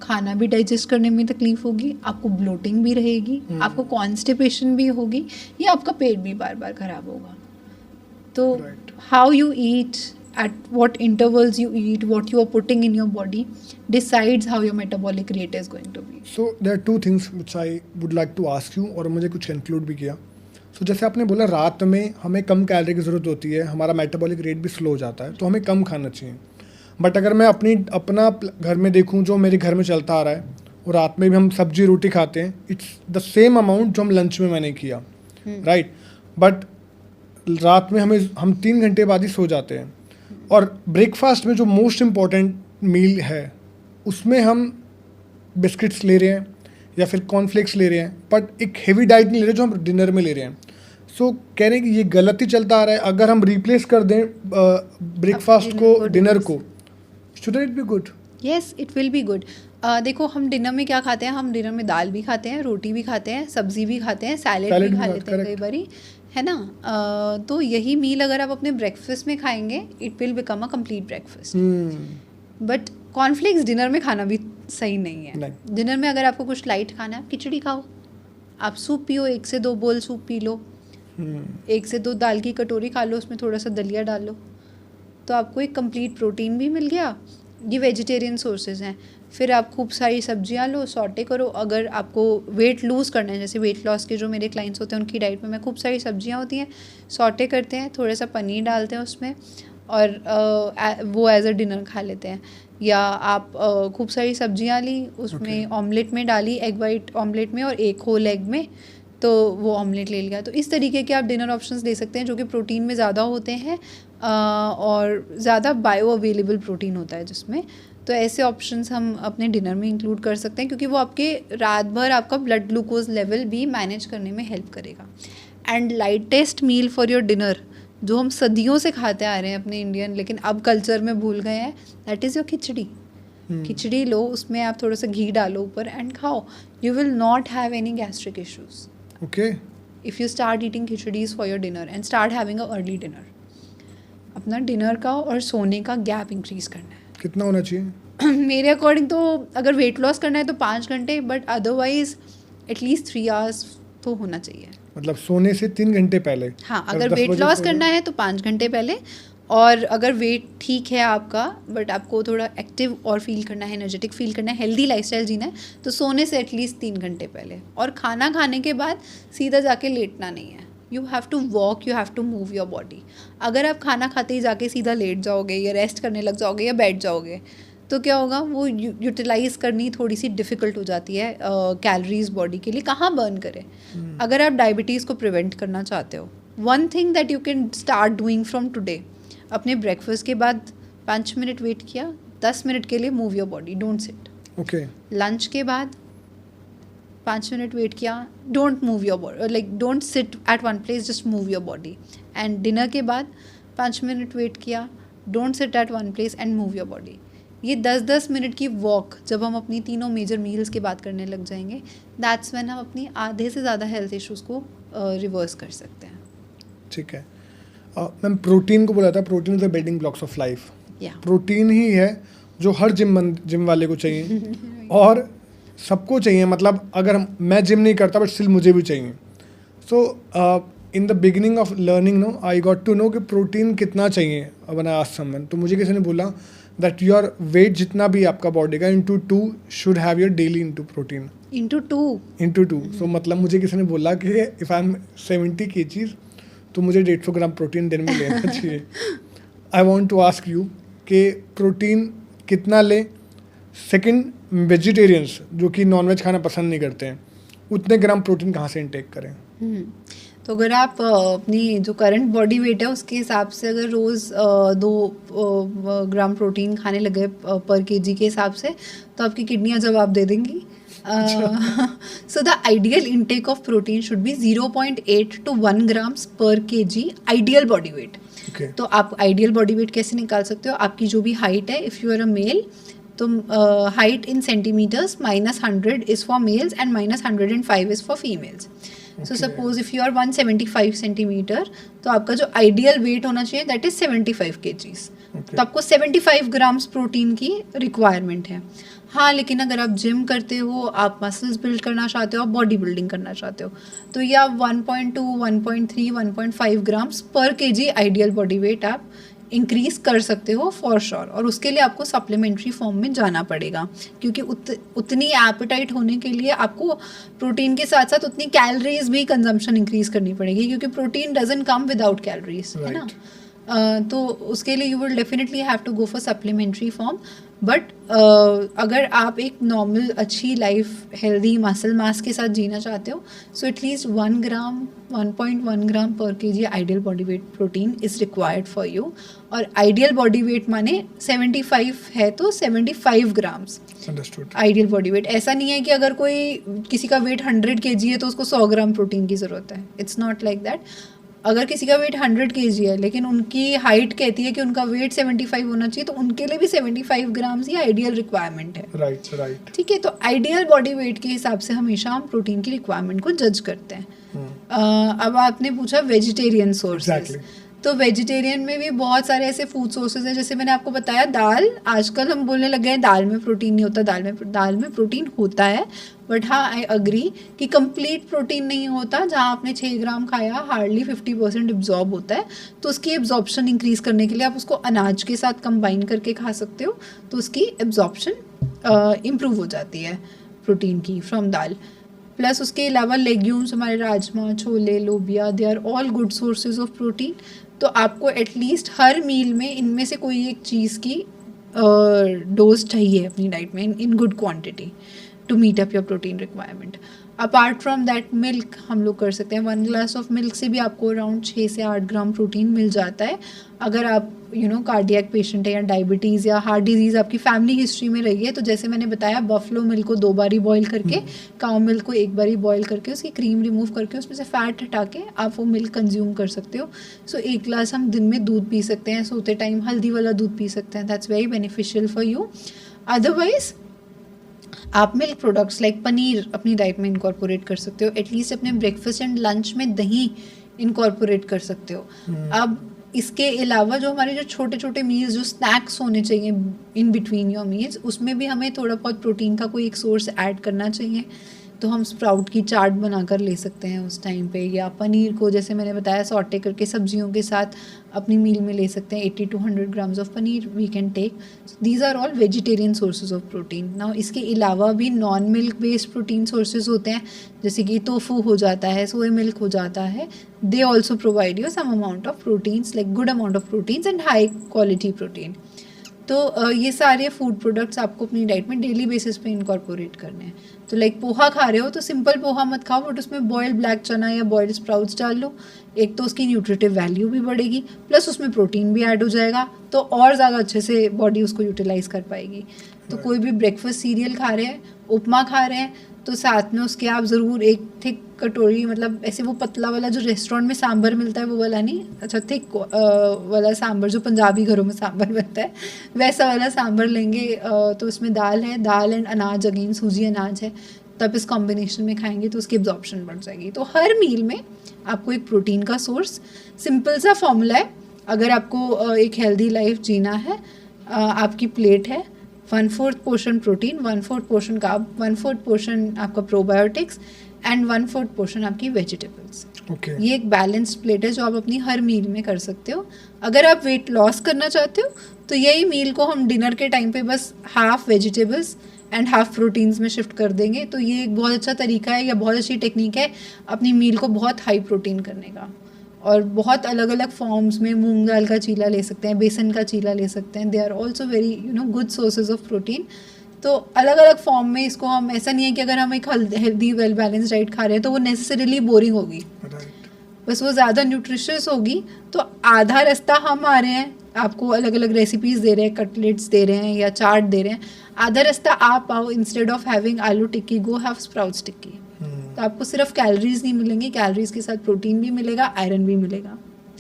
खाना भी डाइजेस्ट करने में तकलीफ होगी, आपको ब्लोटिंग भी रहेगी, आपको कॉन्स्टिपेशन भी होगी, या आपका पेट भी बार बार खराब होगा। तो how you eat, at what intervals you eat, what you are putting in your body decides how your metabolic rate is going to be. So there are two things which I would like to ask you, और मुझे कुछ कंक्लूड भी किया। So जैसे आपने बोला रात में हमें कम कैलोरी की ज़रूरत होती है, हमारा मेटाबॉलिक रेट भी स्लो हो जाता है, तो हमें कम खाना चाहिए। बट अगर मैं अपना घर में देखूँ, जो मेरे घर में चलता आ रहा है, और रात में भी हम सब्जी रोटी खाते हैं, इट्स द सेम अमाउंट जो हम लंच में मैंने किया, राइट। बट रात में हम 3 घंटे बाद ही सो जाते हैं, और ब्रेकफास्ट में जो मोस्ट इम्पॉर्टेंट मील है उसमें हम बिस्किट्स ले रहे हैं या फिर कॉर्नफ्लेक्स ले रहे हैं, बट एक हेवी डाइट नहीं ले रहे जो हम डिनर में ले रहे हैं। सो कह रहे हैं कि ये गलत ही चलता आ रहा है। अगर हम रिप्लेस कर दें ब्रेकफास्ट को डिनर को, should it be good? Yes, it will be good. देखो, हम डिनर में क्या खाते हैं, हम डिनर में दाल भी खाते हैं, रोटी भी खाते हैं, सब्जी भी खाते हैं, सैलेड भी खा लेते हैं कई बारी, है ना। तो यही मील अगर आप अपने ब्रेकफास्ट में खाएंगे, it will become a complete breakfast. But cornflakes dinner में खाना भी सही नहीं है। डिनर में अगर आपको कुछ लाइट खाना है, आप खिचड़ी खाओ, आप सूप पियो, 1 से 2 बोल सूप पी लो, 1 से 2 दाल की कटोरी खा लो, उसमें थोड़ा सा दलिया डाल लो, तो आपको एक कंप्लीट प्रोटीन भी मिल गया। ये वेजिटेरियन सोर्सेज हैं। फिर आप खूब सारी सब्जियां लो, सॉटे करो। अगर आपको वेट लूज़ करना है, जैसे वेट लॉस के जो मेरे क्लाइंट्स होते हैं उनकी डाइट में खूब सारी सब्जियां होती हैं, सॉटे करते हैं, थोड़ा सा पनीर डालते हैं उसमें और वो एज अ डिनर खा लेते हैं। या आप खूब सारी सब्जियां ली, उसमें ऑमलेट में डाली, एग वाइट ऑमलेट में और एक होल एग में, तो वो ऑमलेट ले लिया। तो इस तरीके के आप डिनर ऑप्शंस ले सकते हैं जो कि प्रोटीन में ज़्यादा होते हैं और ज़्यादा बायो अवेलेबल प्रोटीन होता है जिसमें। तो ऐसे ऑप्शंस हम अपने डिनर में इंक्लूड कर सकते हैं क्योंकि वो आपके रात भर आपका ब्लड ग्लूकोज लेवल भी मैनेज करने में हेल्प करेगा। And lightest meal for your dinner जो हम सदियों से खाते आ रहे हैं अपने इंडियन, लेकिन अब कल्चर में भूल गए हैं, दैट इज़ योर खिचड़ी। खिचड़ी लो, उसमें आप थोड़ा सा घी डालो ऊपर एंड खाओ। You will not have any gastric issues okay. If you start eating khichdis for your dinner and start having a early dinner. अपना डिनर का और सोने का गैप इंक्रीज करना है। कितना होना चाहिए? मेरे अकॉर्डिंग तो अगर वेट लॉस करना है तो 5 घंटे, बट अदरवाइज एटलीस्ट 3 आवर्स तो होना चाहिए। मतलब सोने से 3 घंटे पहले? हाँ, अगर वेट लॉस करना है तो 5 घंटे पहले, और अगर वेट ठीक है आपका बट आपको थोड़ा एक्टिव और फील करना है, एनर्जेटिक फील करना है, हेल्दी लाइफस्टाइल जीना है, तो सोने से एटलीस्ट 3 घंटे पहले। और खाना खाने के बाद सीधा जाके लेटना नहीं है। You have to walk, you have to move your body. अगर आप खाना खाते ही जाके सीधा लेट जाओगे या रेस्ट करने लग जाओगे या बैठ जाओगे तो क्या होगा, वो यूटिलाइज करनी थोड़ी सी डिफ़िकल्ट हो जाती है कैलोरीज बॉडी के लिए। कहाँ बर्न करें? अगर आप डायबिटीज़ को प्रिवेंट करना चाहते हो, one thing that you can start doing from today, अपने ब्रेकफास्ट के बाद 5 मिनट वेट किया, 10 मिनट के लिए move your body, don't sit. Okay. Lunch के बाद 5 मिनट वेट किया, don't move your body, like don't sit at one place, just move your body. And dinner के बाद 5 मिनट वेट किया, don't sit at one place and move your body. ये 10-10 मिनट की वॉक जब हम अपनी तीनों मेजर मील्स की बात करने लग जाएंगे, दैट्स व्हेन हम अपनी आधे से ज़्यादा हेल्थ इश्यूज़ को रिवर्स कर सकते हैं। ठीक है। मैम, प्रोटीन को बोला था, protein is the building blocks of life. Protein ही है जो हर जिम वाले को चाहिए और सबको चाहिए। मतलब अगर मैं जिम नहीं करता बट स्टिल मुझे भी चाहिए। So in the beginning of learning no I got to know कि प्रोटीन कितना चाहिए। व्हेन आई आस्क्ड समवन, तो मुझे किसी ने बोला दैट योर वेट जितना भी आपका बॉडी का into 2 should have your daily into protein. Into two. So मतलब मुझे किसी ने बोला कि इफ़ आई एम 70 kgs तो मुझे 150 ग्राम प्रोटीन दिन में लेना चाहिए। I want to ask you कि प्रोटीन कितना ले। सेकेंड, वेजिटेरियंस जो कि नॉनवेज खाना पसंद नहीं करते हैं, उतने ग्राम प्रोटीन कहाँ से इनटेक करें? तो अगर आप अपनी जो करंट बॉडी वेट है उसके हिसाब से अगर रोज़ 2 ग्राम प्रोटीन खाने लगे पर केजी के हिसाब से, तो आपकी किडनियाँ जवाब दे देंगी। So the ideal intake of protein should be 0.8 to 1 grams पर केजी आइडियल बॉडी वेट। तो आप आइडियल बॉडी वेट कैसे निकाल सकते हो? आपकी जो भी हाइट है, if you are a male, तो height in centimetres -100 is for males and -105 is for females. So suppose if you are 175 centimetre, तो आपका जो आइडियल वेट होना चाहिए दैट इज़ 75 kgs। तो आपको 75 ग्राम्स प्रोटीन की रिक्वायरमेंट है। हाँ, लेकिन अगर आप जिम करते हो, आप मसल्स बिल्ड करना चाहते हो, आप बॉडी बिल्डिंग करना चाहते हो, तो ये आप 1.2, 1.3, 1.5 ग्राम्स पर केजी आइडियल बॉडी वेट आप इंक्रीज़ कर सकते हो फॉर श्योर। और उसके लिए आपको सप्लीमेंट्री फॉर्म में जाना पड़ेगा, क्योंकि उतनी एपेटाइट होने के लिए आपको प्रोटीन के साथ साथ उतनी कैलोरीज भी कंजम्पशन इंक्रीज़ करनी पड़ेगी, क्योंकि protein doesn't come without calories, है ना। तो उसके लिए you will definitely have to go for supplementary form. But अगर आप एक नॉर्मल अच्छी लाइफ हेल्दी मसल मास के साथ जीना चाहते हो, सो एटलीस्ट 1 ग्राम 1.1 ग्राम पर KG ideal body weight protein is required for you. और आइडियल बॉडी वेट माने 75 है तो 75 ग्राम्स आइडियल बॉडी वेट। ऐसा नहीं है कि अगर कोई किसी का वेट 100 kg है तो उसको 100 ग्राम प्रोटीन की ज़रूरत है। It's not like that. अगर किसी का वेट 100 kg है लेकिन उनकी हाइट कहती है कि उनका वेट 75 होना चाहिए, तो उनके लिए भी 75 ग्राम्स ही आइडियल रिक्वायरमेंट है। राइट। ठीक है, तो आइडियल बॉडी वेट के हिसाब से हमेशा हम प्रोटीन की रिक्वायरमेंट को जज करते हैं। अब आपने पूछा वेजिटेरियन सोर्सेज, तो वेजिटेरियन में भी बहुत सारे ऐसे फूड सोर्सेज हैं, जैसे मैंने आपको बताया दाल, आजकल हम बोलने लगे हैं दाल में प्रोटीन नहीं होता, दाल में प्रोटीन होता है, बट हाँ आई अग्री कि कंप्लीट प्रोटीन नहीं होता। जहाँ आपने 6 ग्राम खाया हार्डली 50% एब्जॉर्ब होता है, तो उसकी एब्जॉर्प्शन इंक्रीज़ करने के लिए आप उसको अनाज के साथ कंबाइन करके खा सकते हो, तो उसकी एब्जॉर्प्शन इम्प्रूव हो जाती है प्रोटीन की फ्रॉम दाल। प्लस उसके अलावा लेग्यूम्स, हमारे rajma, chole, lobia, they are all good sources of protein. तो आपको एटलीस्ट हर मील में इनमें से कोई एक चीज़ की डोज चाहिए अपनी डाइट में in good quantity to meet up your protein requirement. Apart from that milk हम लोग कर सकते हैं, 1 ग्लास ऑफ मिल्क से भी आपको अराउंड 6 से 8 ग्राम प्रोटीन मिल जाता है। अगर आप कार्डियक पेशेंट है या डायबिटीज़ या हार्ट डिजीज़ आपकी फैमिली हिस्ट्री में रही है, तो जैसे मैंने बताया बफलो मिल्क को 2 बारी बॉईल करके, काऊ मिल्क को 1 बारी बॉईल करके, उसकी क्रीम रिमूव करके उसमें से फैट हटा के आप वो मिल्क कंज्यूम कर सकते हो। सो 1 ग्लास हम दिन में दूध पी सकते हैं, सोते टाइम हल्दी वाला दूध पी सकते हैं, that's very beneficial for you. Otherwise आप मिल्क प्रोडक्ट्स लाइक पनीर अपनी डाइट में इनकॉर्पोरेट कर सकते हो, एटलीस्ट अपने ब्रेकफास्ट एंड लंच में दही इनकॉर्पोरेट कर सकते हो। अब इसके अलावा जो हमारे जो छोटे छोटे मील्स, जो स्नैक्स होने चाहिए इन बिटवीन योर मील्स, उसमें भी हमें थोड़ा बहुत प्रोटीन का कोई एक सोर्स ऐड करना चाहिए। तो हम स्प्राउट की चाट बनाकर ले सकते हैं उस टाइम पे, या पनीर को जैसे मैंने बताया सॉटे करके सब्जियों के साथ अपनी मील में ले सकते हैं। 80 to 100 grams of paneer we can take. These are all vegetarian sources of protein. Now इसके अलावा भी non milk based protein sources होते हैं, जैसे कि टोफू हो जाता है, सोया मिल्क हो जाता है। They also provide you some amount of proteins, like good amount of proteins and high quality protein. तो ये सारे फूड प्रोडक्ट्स आपको अपनी डाइट में डेली बेसिस पे इनकॉर्पोरेट करने हैं। तो लाइक पोहा खा रहे हो तो सिंपल पोहा मत खाओ, बट उसमें बॉयल्ड ब्लैक चना या बॉयल्ड स्प्राउट्स डाल लो। एक तो उसकी न्यूट्रिटिव वैल्यू भी बढ़ेगी, प्लस उसमें प्रोटीन भी ऐड हो जाएगा, तो और ज़्यादा अच्छे से बॉडी उसको यूटिलाइज कर पाएगी। तो कोई भी ब्रेकफास्ट सीरियल खा रहे हैं, उपमा खा रहे हैं, तो साथ में उसके आप ज़रूर एक थिक कटोरी, मतलब ऐसे वो पतला वाला जो रेस्टोरेंट में सांभर मिलता है वो वाला नहीं, अच्छा थिक वाला सांभर जो पंजाबी घरों में सांभर बनता है वैसा वाला सांभर लेंगे। तो उसमें दाल है, दाल एंड अनाज, अगेन सूजी अनाज है, तब इस कॉम्बिनेशन में खाएंगे तो उसकी एब्जॉर्प्शन बढ़ जाएगी। तो हर मील में आपको एक प्रोटीन का सोर्स, सिंपल सा फॉर्मूला है। अगर आपको एक हेल्दी लाइफ जीना है, आपकी प्लेट है 1/4 portion protein, 1/4 portion carb, 1/4 portion आपका प्रोबायोटिक्स एंड 1/4 पोर्शन आपकी वेजिटेबल्स। ये एक बैलेंस्ड प्लेट है जो आप अपनी हर मील में कर सकते हो। अगर आप वेट लॉस करना चाहते हो तो यही मील को हम डिनर के टाइम पे बस half vegetables and half proteins में शिफ्ट कर देंगे। तो ये एक बहुत अच्छा तरीका है या बहुत अच्छी टेक्निक है अपनी मील को बहुत हाई प्रोटीन करने का। और बहुत अलग अलग फॉर्म्स में मूंग दाल का चीला ले सकते हैं, बेसन का चीला ले सकते हैं, they are also very good sources of protein. तो अलग अलग फॉर्म में इसको हम, ऐसा नहीं है कि अगर हम एक हेल्दी वेल बैलेंस डाइट खा रहे हैं तो वो नेसेसरीली बोरिंग होगी, बस वो ज़्यादा न्यूट्रिशियस होगी। तो आधा रास्ता हम आ रहे हैं, आपको अलग अलग रेसिपीज़ दे रहे हैं, कटलेट्स दे रहे हैं या चाट दे रहे हैं, आधा रास्ता आप आओ, इंस्टेड ऑफ हैविंग आलू टिक्की गो हैव स्प्राउट्स टिक्की। तो आपको सिर्फ कैलोरीज नहीं मिलेंगी, कैलोरीज के साथ प्रोटीन भी मिलेगा, आयरन भी मिलेगा,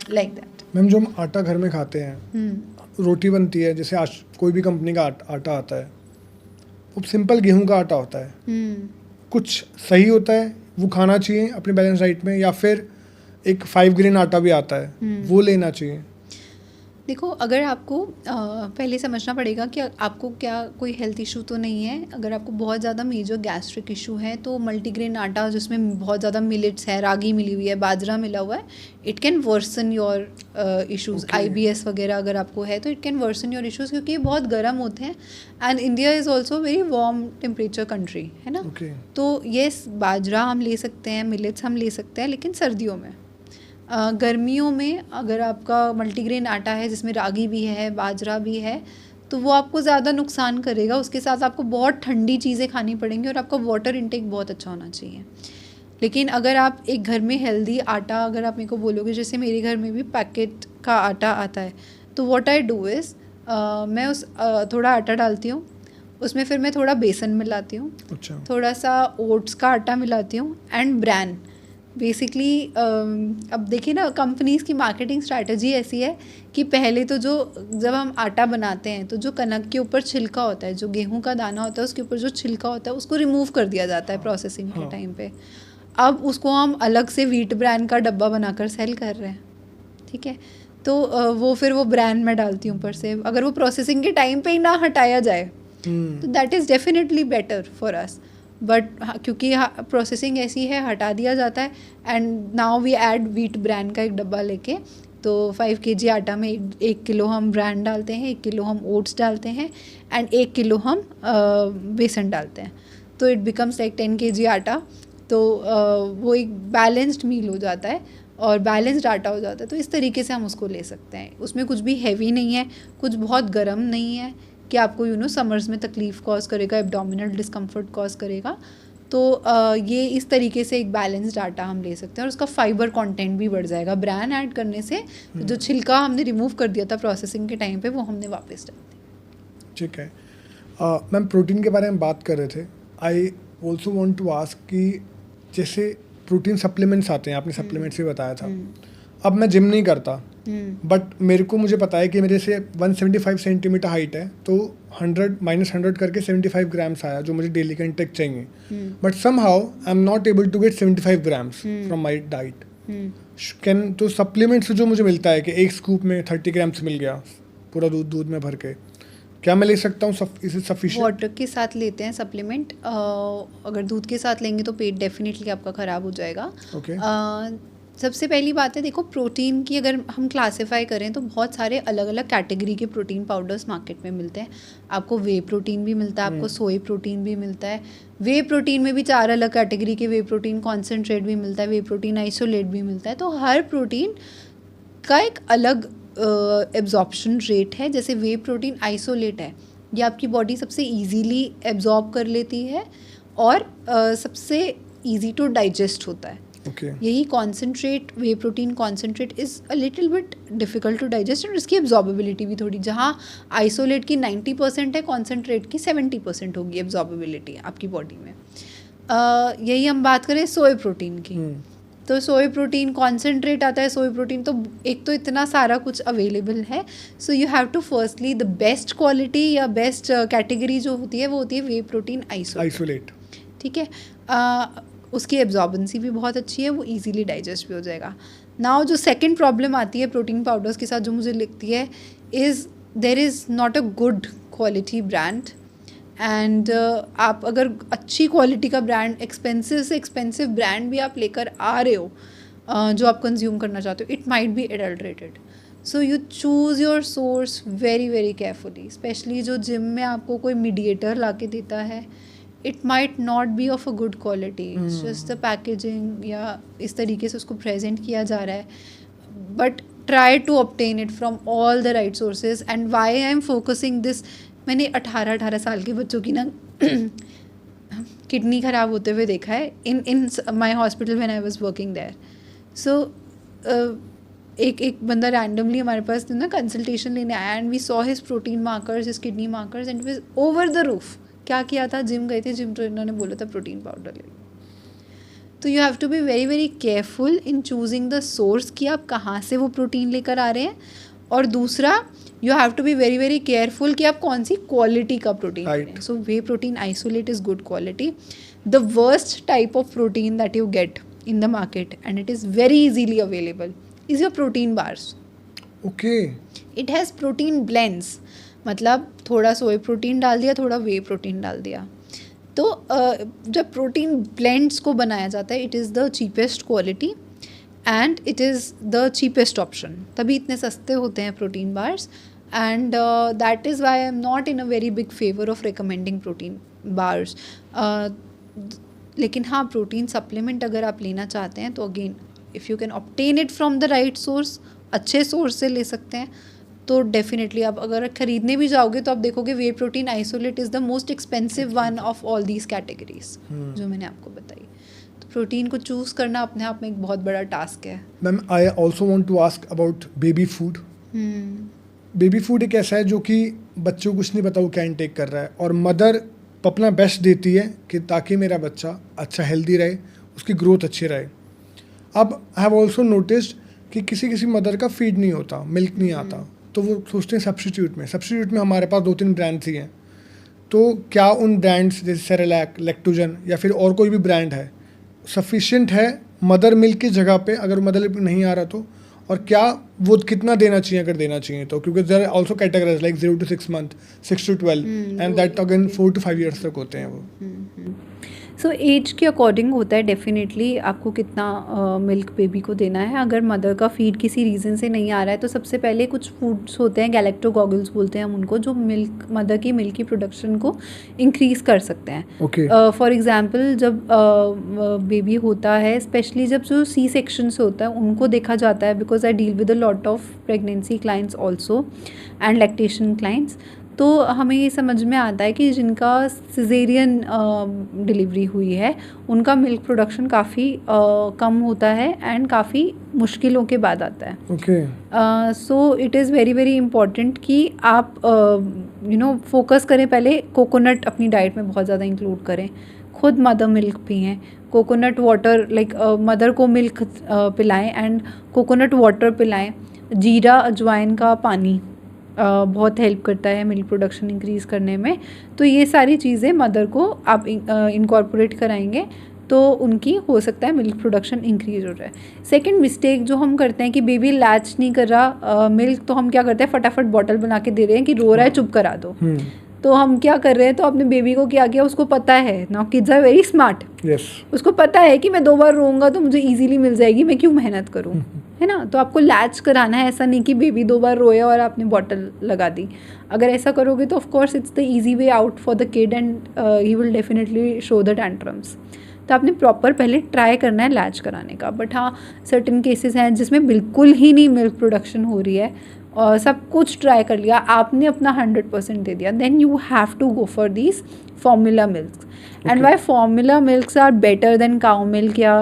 लाइक दैट। मैम जो हम आटा घर में खाते हैं, रोटी बनती है, जैसे आज कोई भी कंपनी का आटा आता है, वो सिंपल गेहूं का आटा होता है, कुछ सही होता है वो खाना चाहिए अपने बैलेंस डाइट में, या फिर एक 5 ग्रेन आटा भी आता है वो लेना चाहिए? देखो, अगर आपको पहले समझना पड़ेगा कि आपको क्या कोई हेल्थ इशू तो नहीं है। अगर आपको बहुत ज़्यादा मेजर गैस्ट्रिक इशू है तो मल्टीग्रेन आटा जिसमें बहुत ज़्यादा मिलेट्स है, रागी मिली हुई है, बाजरा मिला हुआ है, it can worsen your issues. IBS वगैरह अगर आपको है तो it can worsen your issues, क्योंकि ये बहुत गर्म होते हैं and India is also very warm temperature country, है ना। तो येस, बाजरा हम ले सकते हैं, मिलेट्स हम ले सकते हैं, लेकिन सर्दियों में। गर्मियों में अगर आपका मल्टीग्रेन आटा है जिसमें रागी भी है, बाजरा भी है, तो वो आपको ज़्यादा नुकसान करेगा। उसके साथ आपको बहुत ठंडी चीज़ें खानी पड़ेंगी और आपका वाटर इनटेक बहुत अच्छा होना चाहिए। लेकिन अगर आप एक घर में हेल्दी आटा, अगर आप मेरे को बोलोगे, जैसे मेरे घर में भी पैकेट का आटा आता है, तो व्हाट आई डू इज़ मैं थोड़ा आटा डालती हूँ, उसमें फिर मैं थोड़ा बेसन मिलाती हूँ, थोड़ा सा ओट्स का आटा मिलाती हूँ एंड ब्रैन। बेसिकली अब देखिए ना, कंपनीज़ की मार्केटिंग स्ट्रैटेजी ऐसी है कि पहले तो जब हम आटा बनाते हैं तो जो कनक के ऊपर छिलका होता है, जो गेहूं का दाना होता है उसके ऊपर जो छिलका होता है उसको रिमूव कर दिया जाता है प्रोसेसिंग के टाइम पे। अब उसको हम अलग से व्हीट ब्रांड का डब्बा बनाकर सेल कर रहे हैं, ठीक है। तो वो फिर वो ब्रांड मैं डालती हूँ ऊपर से। अगर वो प्रोसेसिंग के टाइम पे ही ना हटाया जाए तो that is definitely better for us. But क्योंकि प्रोसेसिंग ऐसी है, हटा दिया जाता है। And now we add wheat bran का एक डब्बा लेके, तो 5 kg आटा में 1 किलो हम ब्रांड डालते हैं, 1 किलो हम ओट्स डालते हैं एंड 1 किलो हम बेसन डालते हैं। तो इट बिकम्स लाइक 10 kg आटा। तो वो एक बैलेंस्ड मील हो जाता है और बैलेंस्ड आटा हो जाता है। तो इस तरीके से हम उसको ले सकते हैं। उसमें कुछ भी हैवी नहीं है, कुछ बहुत गर्म नहीं है कि आपको समर्स में तकलीफ़ कॉज करेगा, एब्डोमिनल डिस्कम्फर्ट कॉज करेगा। तो ये इस तरीके से एक बैलेंस्ड आटा हम ले सकते हैं और उसका फाइबर कंटेंट भी बढ़ जाएगा। ब्रांड ऐड करने से जो छिलका हमने रिमूव कर दिया था प्रोसेसिंग के टाइम पे, वो हमने वापस डाल दिया। ठीक है मैम, प्रोटीन के बारे में बात कर रहे थे। I also want to ask कि जैसे प्रोटीन सप्लीमेंट्स आते हैं, आपने सप्लीमेंट्स भी बताया था। अब मैं जिम नहीं करता, बट मुझे पता है कि मेरे से 175 सेंटीमीटर हाइट है, तो 100 करके 75 ग्राम्स आया जो मुझे डेली का इंटेक चाहिए। But somehow I am not able to get 75 grams from my diet. Can तो सप्लीमेंट्स जो मुझे मिलता है कि एक स्कूप में 30 ग्राम्स मिल गया पूरा दूध में भर के, क्या मैं ले सकता हूँ? इसे सफिशिएंट? वाटर के साथ लेते हैं सप्लीमेंट। अगर दूध के साथ लेंगे तो पेट डेफिनेटली आपका ख़राब हो जाएगा। ओके। सबसे पहली बात है, देखो प्रोटीन की अगर हम क्लासिफाई करें तो बहुत सारे अलग अलग कैटेगरी के प्रोटीन पाउडर्स मार्केट में मिलते हैं। आपको वे प्रोटीन भी मिलता है, आपको सोए प्रोटीन भी मिलता है। वे प्रोटीन में भी 4 अलग कैटेगरी के वे प्रोटीन कॉन्सेंट्रेट भी मिलता है, वे प्रोटीन आइसोलेट भी मिलता है। तो हर प्रोटीन का एक अलग एब्जॉर्प्शन रेट है। जैसे वे प्रोटीन आइसोलेट है, ये आपकी बॉडी सबसे ईजीली एब्जॉर्ब कर लेती है और सबसे ईजी टू डाइजेस्ट होता है। Okay. यही concentrate, whey protein concentrate is a little bit difficult to digest और इसकी एब्जॉर्बेबिलिटी भी थोड़ी, जहाँ आइसोलेट की 90% है, कॉन्सेंट्रेट की 70% होगी एब्जॉर्बेबिलिटी आपकी बॉडी में। यही हम बात करें सोए प्रोटीन की, तो सोए प्रोटीन कॉन्सेंट्रेट आता है। सोए प्रोटीन तो एक तो इतना सारा कुछ अवेलेबल है, so you have to firstly the best quality या बेस्ट कैटेगरी जो होती है वो होती है वे प्रोटीन आइसोलेट। ठीक है, उसकी एब्जॉर्बेंसी भी बहुत अच्छी है, वो इजीली डाइजेस्ट भी हो जाएगा। नाउ जो सेकंड प्रॉब्लम आती है प्रोटीन पाउडर्स के साथ जो मुझे लगती है is there is not a good quality brand. And आप अगर अच्छी क्वालिटी का ब्रांड, एक्सपेंसिव से एक्सपेंसिव ब्रांड भी आप लेकर आ रहे हो जो आप कंज्यूम करना चाहते हो, it might be adulterated. So you choose your source very very carefully. Specially जो जिम में आपको कोई मीडिएटर ला के देता है, it might not be of a good quality, just the packaging या इस तरीके से उसको प्रेजेंट किया जा रहा है। But try to obtain it from all the right sources. And why I am focusing this, मैंने 18 साल के बच्चों की ना किडनी ख़राब होते हुए देखा है in my hospital when I was working there. So एक बंदा रैंडमली हमारे पास ना कंसल्टेशन लेने आया and we saw his protein markers, his kidney markers and it was over the roof. क्या किया था, जिम गए थे, जिम ट्रेनर ने बोला था प्रोटीन पाउडर ले लो। तो you have to be very very careful in choosing the source कि आप कहाँ से वो प्रोटीन लेकर आ रहे हैं। और दूसरा, you have to be very very careful कि आप कौन सी क्वालिटी का प्रोटीन ले रहे हैं। So whey protein isolate is good quality. The worst type of protein that you get in the market and it is very easily available is your protein bars. Okay. It has protein blends, मतलब थोड़ा सोए प्रोटीन डाल दिया, थोड़ा वे प्रोटीन डाल दिया। तो जब प्रोटीन ब्लेंड्स को बनाया जाता है, it is the cheapest quality and it is the cheapest option, तभी इतने सस्ते होते हैं protein bars. And that is why I am not in a very big favour of recommending protein bars. लेकिन हाँ, प्रोटीन सप्लीमेंट अगर आप लेना चाहते हैं तो again if you can obtain it from the right source, अच्छे सोर्स से ले सकते हैं। तो डेफिनेटली आप अगर खरीदने भी जाओगे तो आप देखोगे whey protein isolate is the most expensive one of all these categories जो मैंने आपको बताई। तो प्रोटीन को चूज़ करना अपने आप में एक बहुत बड़ा टास्क है। Ma'am, I also want to ask about baby food. Baby food एक ऐसा है जो कि बच्चों को कुछ नहीं पता वो क्या इनटेक कर रहा है, और मदर अपना बेस्ट देती है कि ताकि मेरा बच्चा अच्छा हेल्दी रहे, उसकी ग्रोथ अच्छी रहे। अब आई हैव ऑल्सो नोटिस्ड कि किसी किसी मदर का फीड नहीं होता, मिल्क नहीं आता, तो वो सोचते हैं सब्स्टिट्यूट में हमारे पास 2-3 ब्रांड्स ही हैं। तो क्या उन ब्रांड्स जैसे सेरेलैक, लैक्टोजन या फिर और कोई भी ब्रांड है सफिशिएंट है मदर मिल्क की जगह पे, अगर मदर मिल्क नहीं आ रहा तो? और क्या वो कितना देना चाहिए अगर देना चाहिए तो, क्योंकि there are also categories like 0 to 6 month, 6 to 12 and that again 4 to 5 years तक होते हैं वो। सो एज के अकॉर्डिंग होता है डेफिनेटली आपको कितना मिल्क बेबी को देना है। अगर मदर का फीड किसी रीज़न से नहीं आ रहा है तो सबसे पहले कुछ फूड्स होते हैं, गैलेक्टोगॉगल्स बोलते हैं हम उनको, जो मिल्क मदर की मिल्क की प्रोडक्शन को इंक्रीज़ कर सकते हैं। ओके। फॉर एग्जांपल जब बेबी होता है, स्पेशली जब जो सी सेक्शन से होता है उनको देखा जाता है, because I deal with a lot of pregnancy clients also and lactation clients. तो हमें ये समझ में आता है कि जिनका सिजेरियन डिलीवरी हुई है उनका मिल्क प्रोडक्शन काफ़ी कम होता है एंड काफ़ी मुश्किलों के बाद आता है। Okay. So it is very very important कि आप फोकस करें पहले, कोकोनट अपनी डाइट में बहुत ज़्यादा इंक्लूड करें, खुद मदर मिल्क पिएँ, कोकोनट वाटर लाइक मदर को मिल्क पिलाएं एंड कोकोनट वाटर पिलाएं। जीरा अजवाइन का पानी बहुत हेल्प करता है मिल्क प्रोडक्शन इंक्रीज़ करने में। तो ये सारी चीज़ें मदर को आप इनकॉर्पोरेट कराएंगे तो उनकी हो सकता है मिल्क प्रोडक्शन इंक्रीज़ हो जाए। सेकंड मिस्टेक जो हम करते हैं कि बेबी लैच नहीं कर रहा मिल्क, तो हम क्या करते हैं फटाफट बॉटल बना के दे रहे हैं कि रो रहा है चुप करा दो। तो हम क्या कर रहे हैं, तो अपने बेबी को क्या किया, उसको पता है now kids are very smart, उसको पता है कि मैं 2 बार रोऊंगा तो मुझे इजीली मिल जाएगी, मैं क्यों मेहनत करूँ, है ना। तो आपको लैच कराना है, ऐसा नहीं कि बेबी 2 बार रोए और आपने बॉटल लगा दी। अगर ऐसा करोगे तो of course it's the easy way out for the kid and he will definitely show the tantrums. तो आपने प्रॉपर पहले ट्राई करना है लैच कराने का। बट हाँ, सर्टेन केसेस हैं जिसमें बिल्कुल ही नहीं मिल्क प्रोडक्शन हो रही है और सब कुछ ट्राई कर लिया, आपने अपना 100% दे दिया, then you have to go for these formula milk. And why formula milks are better than cow milk, या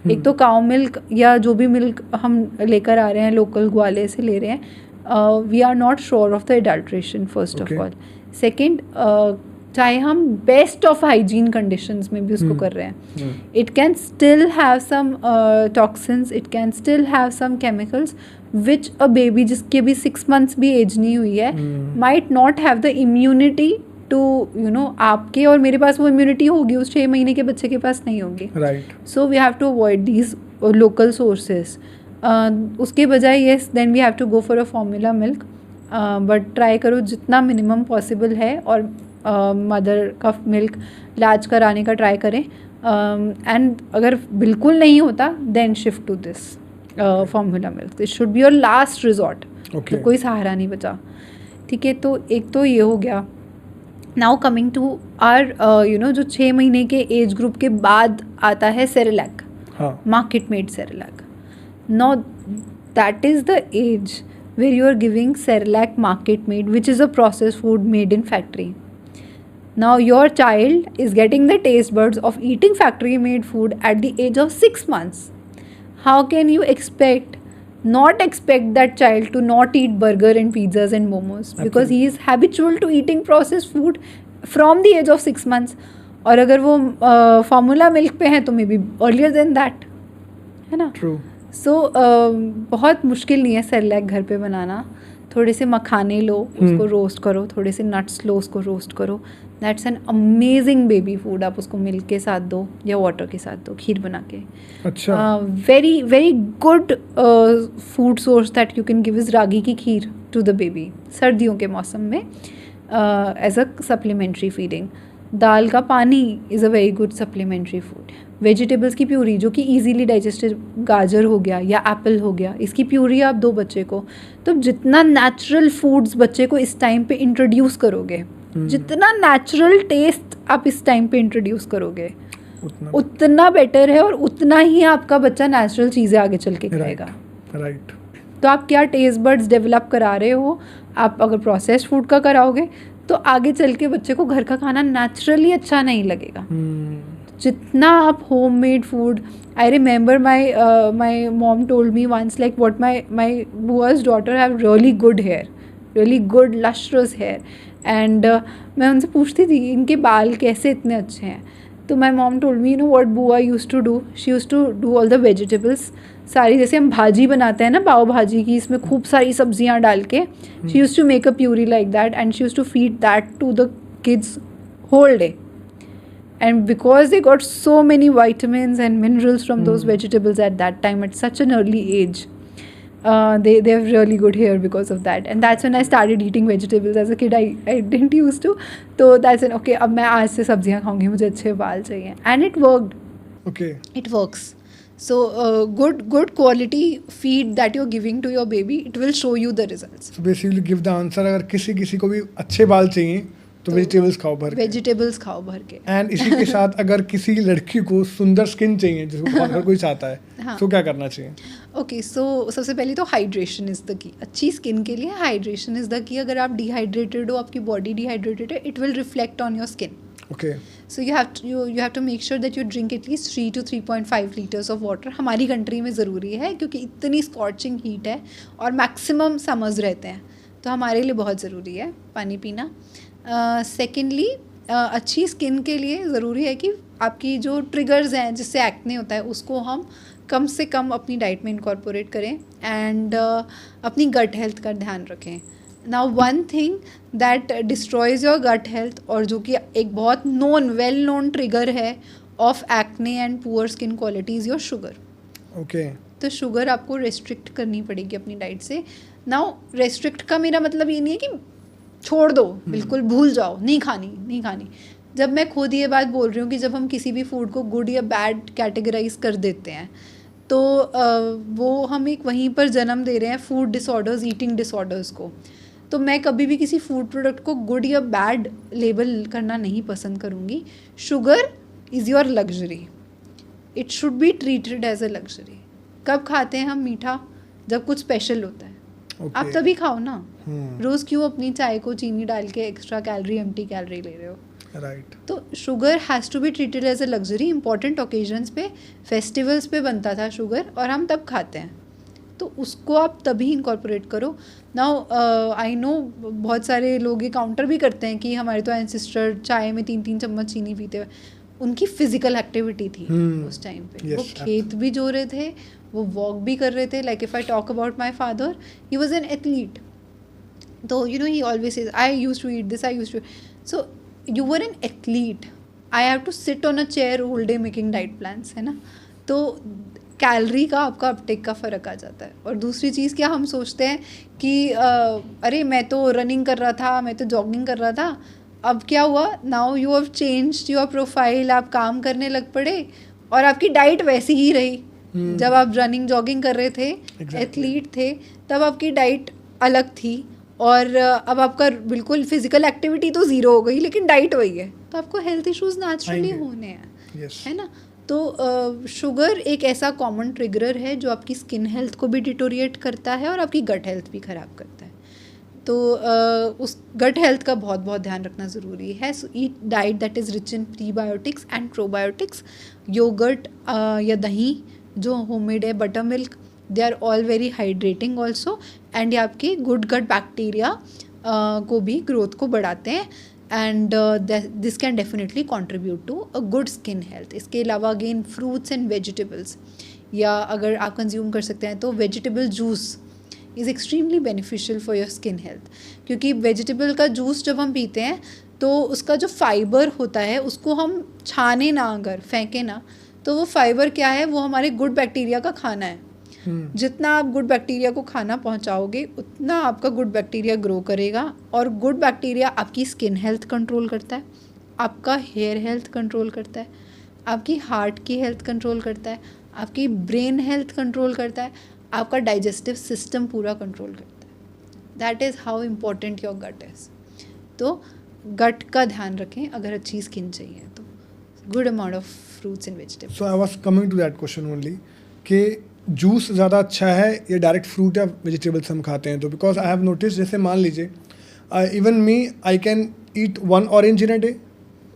एक तो काउ मिल्क या जो भी मिल्क हम लेकर आ रहे हैं लोकल ग्वाले से ले रहे हैं, we are not sure of the adulteration first of all. Second, चाहे हम बेस्ट ऑफ हाइजीन कंडीशंस में भी उसको कर रहे हैं, it can still have some toxins, it can still have some chemicals which a baby जिसके भी 6 months भी एज नहीं हुई है might not have the immunity to आपके और मेरे पास वो इम्यूनिटी होगी, उस 6 महीने के बच्चे के पास नहीं होगी। Right. So we have to avoid these local sources. उसके बजाय yes then we have to go for a formula milk, but try करो जितना मिनिमम पॉसिबल है और मदर का मिल्क लैच कराने का ट्राई करें। एंड अगर बिल्कुल नहीं होता then shift to this formula milk, this should be your last resort. तो कोई सहारा नहीं बचा, ठीक है। तो एक तो ये हो गया। नाउ कमिंग टू आर जो 6 महीने के एज ग्रुप के बाद आता है Cerelac, market made Cerelac. Now that is the age where you are giving Cerelac market made, which is a processed food made in factory. Now your child is getting the taste buds of eating factory made food at the age of 6 months. How can you not expect that child to not eat burger and pizzas and momos? Because he is habitual to eating processed food from the age of 6 months. और अगर वो फार्मूला मिल्क पे हैं तो may be earlier than that, है ना। True. सो बहुत मुश्किल नहीं है सेरेलैक घर पे बनाना। थोड़े से मखाने लो, उसको रोस्ट करो, थोड़े से नट्स लो, उसको रोस्ट करो, that's an amazing baby food. आप उसको मिल्क के साथ दो या वाटर के साथ दो, खीर बना के। अच्छा। Very very good food source that you can give is ragi की खीर टू द बेबी सर्दियों के मौसम में एज अ सप्लीमेंट्री फीडिंग। दाल का पानी is a very good supplementary food. Vegetables की प्यूरी जो कि इजीली डाइजेस्टेड, गाजर हो गया या एप्पल हो गया, इसकी प्यूरी आप दो बच्चे को। तो जितना नेचुरल फूड्स बच्चे को इस टाइम पे इंट्रोड्यूस करोगे, जितना नेचुरल टेस्ट आप इस टाइम पे इंट्रोड्यूस करोगे उतना बेटर है, और उतना ही आपका बच्चा नेचुरल चीज़ें आगे चल के खाएगा। राइट। तो आप क्या टेस्ट बर्ड्स डेवलप करा रहे हो, आप अगर प्रोसेस्ड फूड का कराओगे तो आगे चल के बच्चे को घर का खाना नेचुरली अच्छा नहीं लगेगा। जितना आप homemade food, I remember my mom told me once like what my बुआ's daughter have really good hair, really good lustrous hair, and मैं उनसे पूछती थी इनके बाल कैसे इतने अच्छे हैं। तो my mom told me what bua use to do, she use to do all the vegetables सारी, जैसे हम भाजी बनाते हैं ना पाव भाजी की, इसमें खूब सारी सब्जियां डाल के, she use to make a puree like that and she use to feed that to the kids whole day. And because they got so many vitamins and minerals from those vegetables at that time at such an early age, they have really good hair because of that. And that's when I started eating vegetables. As a kid I didn't used to. तो that's when okay, अब मैं आज से सब्जियाँ खाऊंगी, मुझे अच्छे बाल चाहिए. And it worked. Okay. It works. So good quality feed that you're giving to your baby, it will show you the results. So basically give the answer, अगर किसी को भी अच्छे बाल चाहिए तो वेजिटेबल्स खाओ भर के. वेजिटेबल्स खाओ भर के. एंड इसी के साथ अगर किसी लड़की को सुंदर स्किन चाहिए जिसको हर कोई चाहता है, हाँ. तो क्या करना चाहिए? ओके, सो सबसे पहले तो हाइड्रेशन इज़ द की. अच्छी स्किन के लिए हाइड्रेशन इज़ द की. अगर आप डिहाइड्रेटेड हो, आपकी बॉडी डिहाइड्रेटेड है, it will reflect on your skin. Okay. So you have to make sure that you drink at least 3 to 3.5 litres of water. हमारी कंट्री में ज़रूरी है क्योंकि इतनी स्कॉचिंग हीट है और मैक्सिमम समर्स रहते हैं, तो हमारे लिए बहुत ज़रूरी है पानी पीना. सेकेंडली अच्छी स्किन के लिए ज़रूरी है कि आपकी जो ट्रिगर्स हैं जिससे एक्ने होता है उसको हम कम से कम अपनी डाइट में इनकॉर्पोरेट करें. एंड अपनी गट हेल्थ का ध्यान रखें. Now one thing that destroys your gut health, और जो कि एक बहुत वेल नोन ट्रिगर है of acne and poor skin quality, is your sugar. Okay. तो शुगर आपको रेस्ट्रिक्ट करनी पड़ेगी अपनी डाइट से. नाउ रेस्ट्रिक्ट का मेरा मतलब ये नहीं है कि छोड़ दो, बिल्कुल भूल जाओ, नहीं खानी. जब मैं खुद ये बात बोल रही हूँ कि जब हम किसी भी फूड को गुड या बैड कैटेगराइज कर देते हैं तो वो हम एक वहीं पर जन्म दे रहे हैं फूड डिसऑर्डर्स, ईटिंग डिसऑर्डर्स को. तो मैं कभी भी किसी फूड प्रोडक्ट को गुड या बैड लेबल करना नहीं पसंद करूँगी. Sugar is your luxury. It should be treated as a luxury. कब खाते हैं हम मीठा? जब कुछ स्पेशल होता है. Okay. आप तभी खाओ ना. रोज़ क्यों अपनी चाय को चीनी डाल के एक्स्ट्रा कैलोरी, एम्प्टी कैलोरी ले रहे हो? राइट. तो sugar has to be treated as a luxury. Important occasions पे, फेस्टिवल्स पे बनता था शुगर और हम तब खाते हैं, तो उसको आप तभी इनकॉर्पोरेट करो. नाउ आई नो बहुत सारे लोग ये काउंटर भी करते हैं कि हमारे तो एंसेस्टर चाय में 3-3 चम्मच चीनी पीते हुए. उनकी फिजिकल एक्टिविटी थी उस टाइम पे. Yes, वो खेत भी जो रहे थे, वो वॉक भी कर रहे थे. Like if I talk about my father, he was an athlete. तो you know he always says I use to eat this, I use to. So you were an athlete. I have to sit on a chair whole day making diet plans, है ना. तो कैलोरी का आपका अपटेक का फ़र्क आ जाता है. और दूसरी चीज़ क्या हम सोचते हैं कि अरे मैं तो रनिंग कर रहा था, मैं तो जॉगिंग कर रहा था, अब क्या हुआ? Now you have changed your profile. आप काम करने लग पड़े और आपकी डाइट वैसी ही रही. जब आप रनिंग जॉगिंग कर रहे थे, एथलीट थे, तब आपकी डाइट अलग थी. और अब आपका बिल्कुल फिजिकल एक्टिविटी तो ज़ीरो हो गई, लेकिन डाइट वही है, तो आपको हेल्थ इश्यूज नेचुरली होने हैं. Yes. है ना. तो शुगर एक ऐसा कॉमन ट्रिगरर है जो आपकी स्किन हेल्थ को भी डिटोरिएट करता है और आपकी गट हेल्थ भी ख़राब करता है. तो उस गट हेल्थ का बहुत बहुत ध्यान रखना ज़रूरी है. So eat diet that is rich in prebiotics and probiotics. Yogurt या दही जो होममेड है, buttermilk, they are all very hydrating also. And ये आपके गुड गट बैक्टीरिया को भी ग्रोथ को बढ़ाते हैं. And this can definitely contribute to a good skin health. इसके अलावा अगेन फ्रूट्स एंड वेजिटेबल्स, या अगर आप कंज्यूम कर सकते हैं तो vegetable juice is extremely beneficial for your skin health. क्योंकि वेजिटेबल का जूस जब हम पीते हैं तो उसका जो फाइबर होता है उसको हम छाने ना, अगर फेंके ना, तो वो फाइबर क्या है, वो हमारे गुड बैक्टीरिया का खाना है. जितना आप गुड बैक्टीरिया को खाना पहुंचाओगे उतना आपका गुड बैक्टीरिया ग्रो करेगा. और गुड बैक्टीरिया आपकी स्किन हेल्थ कंट्रोल करता है, आपका हेयर हेल्थ कंट्रोल करता है, आपकी हार्ट की हेल्थ कंट्रोल करता है, आपकी ब्रेन हेल्थ कंट्रोल करता है, आपका डाइजेस्टिव सिस्टम पूरा कंट्रोल करता है. That is how important your gut is. तो गट का ध्यान रखें अगर अच्छी स्किन चाहिए तो. Good amount of fruits and vegetables. So I was coming to that question only कि जूस ज़्यादा अच्छा है या डायरेक्ट फ्रूट या वेजिटेबल्स हम खाते हैं तो. बिकॉज आई हैव नोटिस, जैसे मान लीजिए even me, I can eat 1 orange in a day.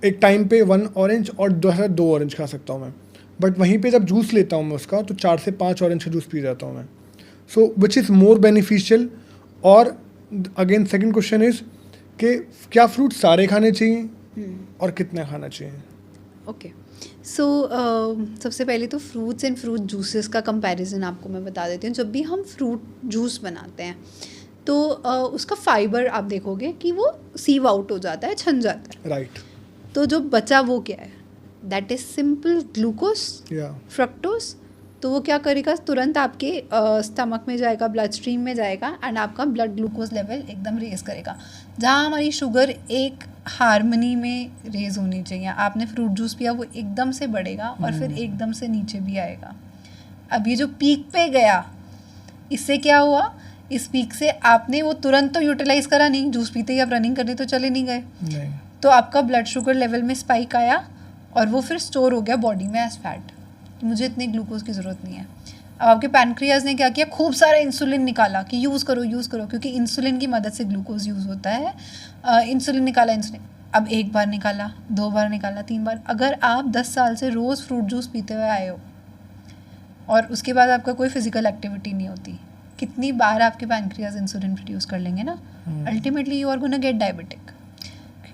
एक टाइम पे 1 ऑरेंज और 2 ऑरेंज खा सकता हूँ मैं. बट वहीं पे जब जूस लेता हूँ मैं उसका, तो 4 से 5 ऑरेंज का जूस पी जाता हूँ मैं. सो विच इज़ मोर बेनिफिशियल. और अगेन सेकंड क्वेश्चन इज़ कि क्या फ्रूट सारे खाने चाहिए और कितना खाना चाहिए? ओके. सो सबसे पहले तो फ्रूट्स एंड फ्रूट जूसेस का कंपैरिजन आपको मैं बता देती हूँ. जब भी हम फ्रूट जूस बनाते हैं तो उसका फाइबर आप देखोगे कि वो सीव आउट हो जाता है, छन जाता है. राइट. तो जो बचा वो क्या है? That is simple glucose, fructose. तो वो क्या करेगा, तुरंत आपके स्टमक में जाएगा, ब्लड स्ट्रीम में जाएगा एंड आपका ब्लड ग्लूकोज लेवल एकदम रेज़ करेगा। जहाँ हमारी शुगर एक हार्मनी में रेज़ होनी चाहिए, आपने फ्रूट जूस पिया वो एकदम से बढ़ेगा और फिर एकदम से नीचे भी आएगा। अब ये जो पीक पे गया, इससे क्या हुआ, इस पीक से आपने वो तुरंत तो यूटिलाइज करा नहीं, जूस पीते ही आप रनिंग करने तो चले नहीं गए, तो आपका ब्लड शुगर लेवल में स्पाइक आया और वो फिर स्टोर हो गया बॉडी में एज फैट। मुझे इतनी ग्लूकोज की ज़रूरत नहीं है। अब आपके पैनक्रियाज ने क्या किया, खूब सारा इंसुलिन निकाला कि यूज़ करो, क्योंकि इंसुलिन की मदद से ग्लूकोज यूज़ होता है। इंसुलिन निकाला, अब 1 बार निकाला, 2 बार निकाला, 3 बार। अगर आप 10 साल से रोज़ फ्रूट जूस पीते हुए आए हो और उसके बाद आपका कोई फिजिकल एक्टिविटी नहीं होती, कितनी बार आपके पैनक्रियाज इंसुलिन प्रोड्यूस कर लेंगे ना, ultimately you are gonna get diabetic.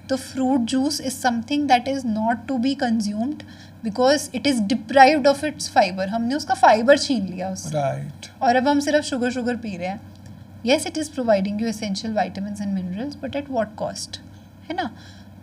तो fruit juice is something that is not to be consumed because it is deprived of its fibre. हमने उसका फाइबर छीन लिया उससे, राइट। और अब हम सिर्फ शुगर पी रहे हैं। Yes, it is providing you essential vitamins and minerals, but at what cost, है ना।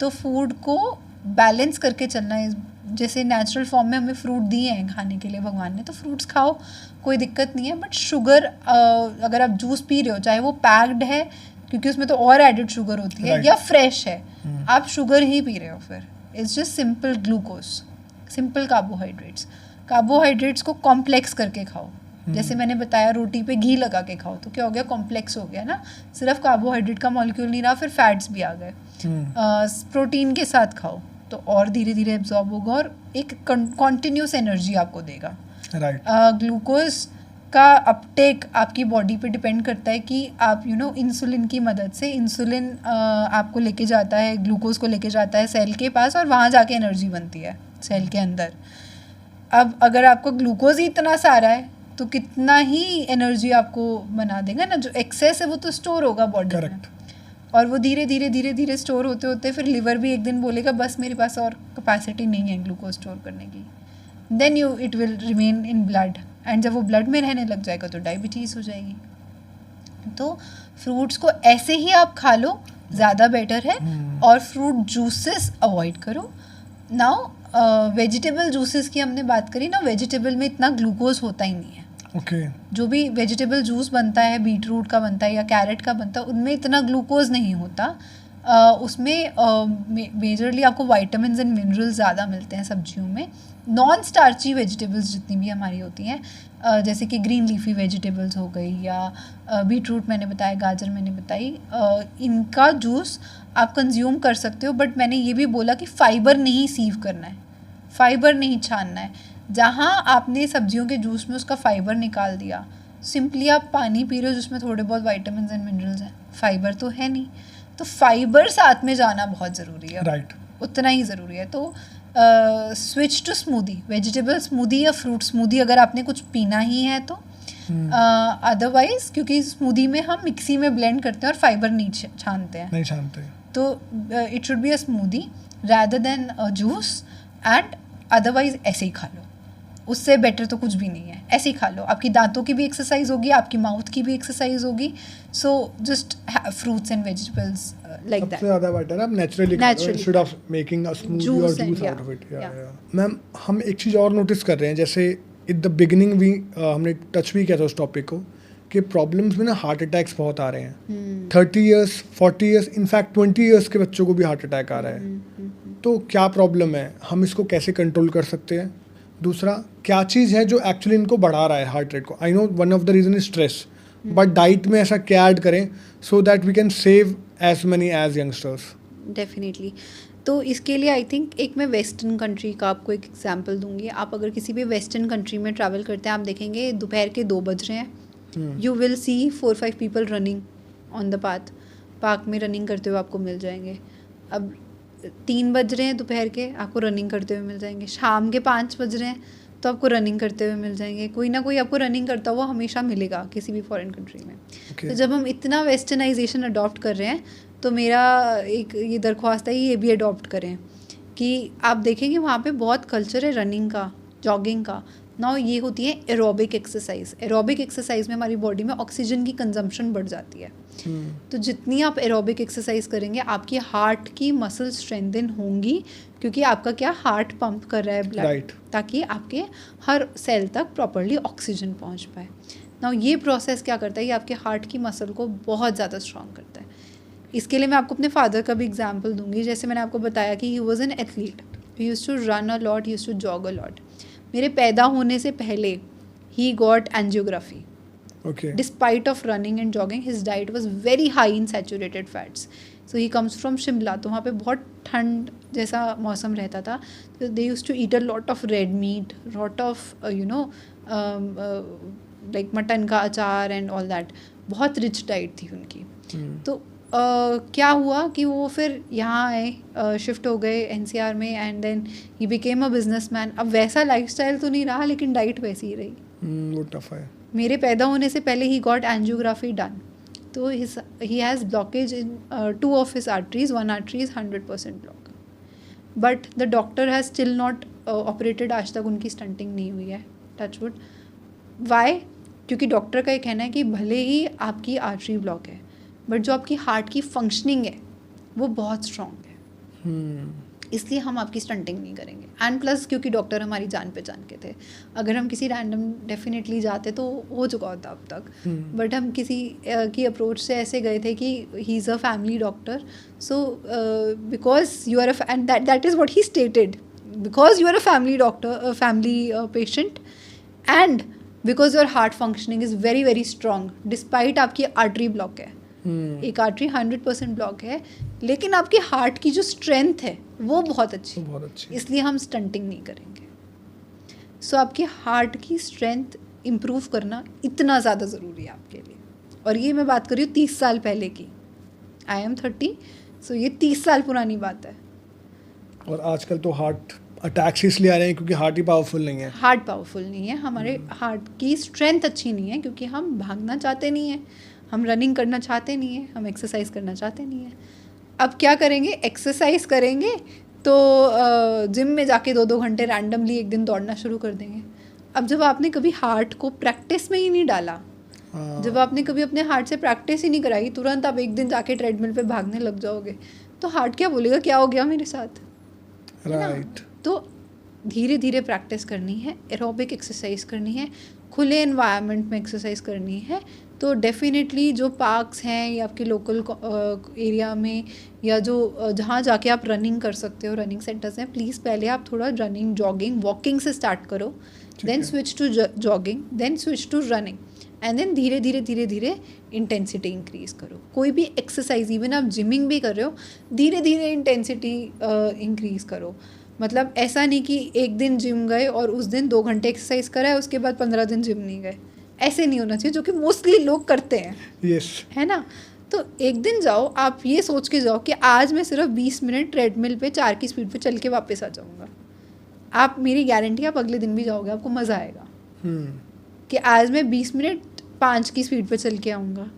तो फूड को बैलेंस करके चलना है। जैसे नेचुरल फॉर्म में हमें फ्रूट दिए हैं खाने के लिए भगवान ने, तो फ्रूट्स खाओ, कोई दिक्कत नहीं है। बट शुगर, अगर आप जूस पी रहे हो, चाहे वो पैक्ड है क्योंकि उसमें तो और एडेड शुगर होती है, या फ्रेश है, आप शुगर ही पी रहे हो, फिर it's just simple glucose, simple carbohydrates को कॉम्प्लेक्स करके खाओ। जैसे मैंने बताया, रोटी पे घी लगा के खाओ, तो क्या हो गया, कॉम्प्लेक्स हो गया ना, सिर्फ कार्बोहाइड्रेट का मॉलिक्यूल नहीं रहा, फिर फैट्स भी आ गए। प्रोटीन के साथ खाओ तो और धीरे धीरे एब्जॉर्ब होगा और एक कॉन्टिन्यूस एनर्जी आपको देगा। राइट। ग्लूकोज का अपटेक आपकी बॉडी पे डिपेंड करता है कि आप इंसुलिन की मदद से, इंसुलिन आपको लेके जाता है, ग्लूकोज को लेके जाता है सेल के पास, और वहाँ जाके एनर्जी बनती है सेल के अंदर। अब अगर आपको ग्लूकोज ही इतना सारा है तो कितना ही एनर्जी आपको बना देगा ना, जो एक्सेस है वो तो स्टोर होगा बॉडी में, और वो धीरे धीरे स्टोर होते होते फिर लिवर भी एक दिन बोलेगा बस मेरे पास और कैपेसिटी नहीं है ग्लूकोज स्टोर करने की। Then it will remain in blood, and जब वो ब्लड में रहने लग जाएगा तो डायबिटीज़ हो जाएगी। तो फ्रूट्स को ऐसे ही आप खा लो, ज़्यादा बेटर है। और फ्रूट जूसेस अवॉइड करो। नाउ वेजिटेबल जूसेस की हमने बात करी ना, वेजिटेबल में इतना ग्लूकोज होता ही नहीं है। जो भी वेजिटेबल जूस बनता है, बीट रूट का बनता है या कैरेट का बनता है, उनमें इतना ग्लूकोज नहीं होता। उसमें मेजरली आपको विटामिन्स एंड मिनरल्स ज़्यादा मिलते हैं सब्जियों में। नॉन स्टार्ची वेजिटेबल्स जितनी भी हमारी होती हैं, जैसे कि ग्रीन लीफी वेजिटेबल्स हो गई, या बीट रूट मैंने बताया, गाजर मैंने बताई, इनका जूस आप कंज्यूम कर सकते हो। बट मैंने ये भी बोला कि फ़ाइबर नहीं सीव करना है, फ़ाइबर नहीं छानना है। जहाँ आपने सब्जियों के जूस में उसका फ़ाइबर निकाल दिया, सिंपली आप पानी पी रहे हो जिसमें थोड़े बहुत विटामिन्स एंड मिनरल्स हैं, फ़ाइबर तो है नहीं। तो फाइबर साथ में जाना बहुत ज़रूरी है, राइट, उतना ही ज़रूरी है। तो switch to smoothie, vegetable smoothie या फ्रूट स्मूदी अगर आपने कुछ पीना ही है तो। अदरवाइज क्योंकि स्मूदी में हम मिक्सी में ब्लेंड करते हैं और फाइबर नहीं छानते हैं, तो it should be a smoothie rather than a juice. And otherwise ऐसे ही खा लो, उससे बेटर तो कुछ भी नहीं है। ऐसे ही खा लो, आपकी दांतों की भी एक्सरसाइज होगी, आपकी माउथ की भी एक्सरसाइज होगी। So just fruits and vegetables like that. सबसे ज़्यादा बेटर है आप naturally instead of making a smoothie और juice out of it. Ma'am, हम एक चीज़ और नोटिस कर रहे हैं, जैसे इन द बिगिनिंग भी हमने टच भी किया था उस टॉपिक को, कि प्रॉब्लम्स में ना हार्ट अटैक्स बहुत आ रहे हैं। 30 ईयर्स, 40 ईयर्स, इनफैक्ट 20 ईयर्स के बच्चों को भी हार्ट अटैक आ रहा है। तो क्या प्रॉब्लम है, हम इसको कैसे कंट्रोल कर सकते हैं? दूसरा, क्या चीज़ है जो एक्चुअली इनको बढ़ा रहा है हार्ट रेट को? I know one of the reason is stress, but diet में ऐसा क्या ऐड करें so that we can save as money as youngsters? Definitely. तो इसके लिए आई थिंक एक मैं वेस्टर्न कंट्री का आपको एक एग्जांपल दूंगी। आप अगर किसी भी वेस्टर्न कंट्री में ट्रैवल करते हैं, आप देखेंगे दोपहर के 2 बज रहे हैं, you will see 4-5 people running on the path, park में रनिंग करते हुए आपको मिल जाएंगे। अब 3 बज रहे हैं दोपहर के, आपको रनिंग करते हुए मिल जाएंगे। शाम के 5 बज रहे हैं तो आपको रनिंग करते हुए मिल जाएंगे। कोई ना कोई आपको रनिंग करता हुआ हमेशा मिलेगा किसी भी फॉरेन कंट्री में। तो जब हम इतना वेस्टर्नाइजेशन अडॉप्ट कर रहे हैं, तो मेरा एक ये दरख्वास्त है, ये भी अडॉप्ट करें कि आप देखेंगे वहाँ पे बहुत कल्चर है रनिंग का, जॉगिंग का, नाउ ये होती है एरोबिक एक्सरसाइज। एरोबिक एक्सरसाइज में हमारी बॉडी में ऑक्सीजन की कंजम्पशन बढ़ जाती है। तो जितनी आप एरोबिक एक्सरसाइज करेंगे आपकी हार्ट की मसल स्ट्रेंथन होंगी, क्योंकि आपका क्या हार्ट पंप कर रहा है ब्लड Right. ताकि आपके हर सेल तक प्रॉपरली ऑक्सीजन पहुंच पाए। नाउ ये प्रोसेस क्या करता है, ये आपके हार्ट की मसल को बहुत ज़्यादा स्ट्रॉन्ग करता है। इसके लिए मैं आपको अपने फादर का भी एग्जांपल दूंगी। जैसे मैंने आपको बताया कि he was an athlete, he used to run a lot, he used to jog a lot. मेरे पैदा होने से पहले he got angiography. Okay. Despite of running and jogging, his diet was very high in saturated fats. So he comes from Shimla, तो वहाँ पे बहुत ठंड जैसा मौसम रहता था। तो they used to eat a lot of red meat, lot of like mutton का अचार and all that। बहुत रिच डाइट थी उनकी। तो क्या हुआ कि वो फिर यहाँ आए, शिफ्ट हो गए एनसीआर में, and then he became a businessman. अब वैसा लाइफस्टाइल तो नहीं रहा, लेकिन डाइट वैसी ही रही। वो टफ है। मेरे पैदा होने से पहले ही गॉट एंजियोग्राफी डन। तो he has blockage in 2 of his arteries, 1 artery is 100% block, but the doctor has still not operated. आज तक उनकी स्टंटिंग नहीं हुई है, टच वुड। वाई? क्योंकि डॉक्टर का ये कहना है कि भले ही आपकी आर्टरी ब्लॉक है, बट जो आपकी हार्ट की फंक्शनिंग है वो बहुत स्ट्रॉन्ग है, इसलिए हम आपकी स्टंटिंग नहीं करेंगे। एंड प्लस क्योंकि डॉक्टर हमारी जान पहचान के थे, अगर हम किसी रैंडम डेफिनेटली जाते तो हो चुका होता अब तक, बट हम किसी की अप्रोच से ऐसे गए थे कि he is a family doctor. So because you are and that is what he stated, because you are a family doctor, family patient, and because your heart functioning is very very strong despite आपकी आर्टरी ब्लॉक है। एक आर्टरी 100% ब्लॉक है, लेकिन आपकी हार्ट की जो स्ट्रेंथ है वो बहुत अच्छी, इसलिए हम स्टंटिंग नहीं करेंगे। सो आपकी हार्ट की स्ट्रेंथ इम्प्रूव करना इतना ज़्यादा ज़रूरी है आपके लिए। और ये मैं बात कर रही हूँ 30 साल पहले की। आई एम 30, सो ये 30 साल पुरानी बात है। और आजकल तो हार्ट अटैक्स इसलिए आ रहे हैं क्योंकि हार्ट ही पावरफुल नहीं है। हार्ट पावरफुल नहीं है, हमारे हार्ट की स्ट्रेंथ अच्छी नहीं है, क्योंकि हम भागना चाहते नहीं हैं, हम रनिंग करना चाहते नहीं हैं, हम एक्सरसाइज करना चाहते नहीं हैं। अब क्या करेंगे? एक्सरसाइज करेंगे तो जिम में जाके 2-2 घंटे रैंडमली एक दिन दौड़ना शुरू कर देंगे। अब जब आपने कभी हार्ट को प्रैक्टिस में ही नहीं डाला, जब आपने कभी अपने हार्ट से प्रैक्टिस ही नहीं कराई, तुरंत आप एक दिन जाके ट्रेडमिल पे भागने लग जाओगे, तो हार्ट क्या बोलेगा, क्या हो गया मेरे साथ? राइट। तो धीरे धीरे प्रैक्टिस करनी है, एरोबिक एक्सरसाइज करनी है, खुले एनवायरनमेंट में एक्सरसाइज करनी है। तो डेफिनेटली जो पार्क्स हैं या आपके लोकल एरिया में, या जो जहाँ जाके आप रनिंग कर सकते हो, रनिंग सेंटर्स हैं, प्लीज़ पहले आप थोड़ा रनिंग, जॉगिंग, वॉकिंग से स्टार्ट करो, then switch to jogging, then switch to running, and then धीरे धीरे धीरे धीरे इंटेंसिटी इंक्रीज़ करो। कोई भी एक्सरसाइज, इवन आप जिमिंग भी कर रहे हो, धीरे धीरे इंटेंसिटी इंक्रीज़ करो। मतलब ऐसा नहीं कि एक दिन जिम गए और उस दिन 2 घंटे एक्सरसाइज करा है, उसके बाद 15 दिन जिम नहीं गए। ऐसे नहीं होना चाहिए, जो कि मोस्टली लोग करते हैं। यस, है ना? तो एक दिन जाओ, आप ये सोच के जाओ कि आज मैं सिर्फ 20 मिनट ट्रेडमिल पे 4 की स्पीड पे चल के वापस आ जाऊँगा। आप, मेरी गारंटी, आप अगले दिन भी जाओगे, आपको मज़ा आएगा कि आज मैं 20 मिनट 5 की स्पीड पे चल के आऊँगा।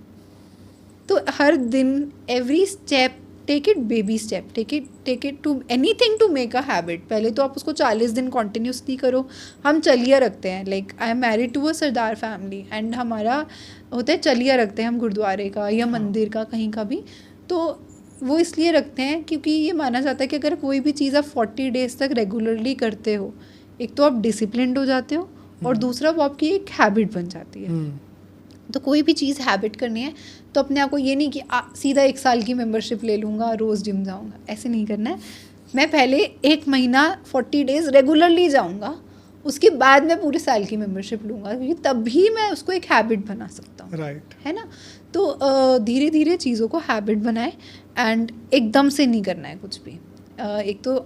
तो हर दिन, every step, take it baby step, take it to anything to make a habit. पहले तो आप उसको 40 दिन कॉन्टिन्यूसली करो। हम चलिया रखते हैं, like I am married to a Sardar family, and हमारा होता है चलिया रखते हैं हम गुरुद्वारे का या मंदिर का, कहीं का भी। तो वो इसलिए रखते हैं क्योंकि ये माना जाता है कि अगर कोई भी चीज़ आप 40 डेज तक रेगुलरली करते हो, एक तो आप डिसिप्लिन्ड हो जाते हो, और दूसरा वो आपकी एक हैबिट बन जाती है। तो कोई भी चीज़ हैबिट करनी है तो अपने आप को ये नहीं कि सीधा 1 साल की मेंबरशिप ले लूँगा, रोज़ जिम जाऊँगा, ऐसे नहीं करना है। मैं पहले 1 महीना 40 डेज रेगुलरली जाऊँगा, उसके बाद मैं पूरे साल की मेंबरशिप लूँगा, क्योंकि तभी मैं उसको एक हैबिट बना सकता हूँ। राइट, है ना? तो धीरे धीरे चीज़ों को हैबिट बनाएं, एंड एकदम से नहीं करना है कुछ भी। एक तो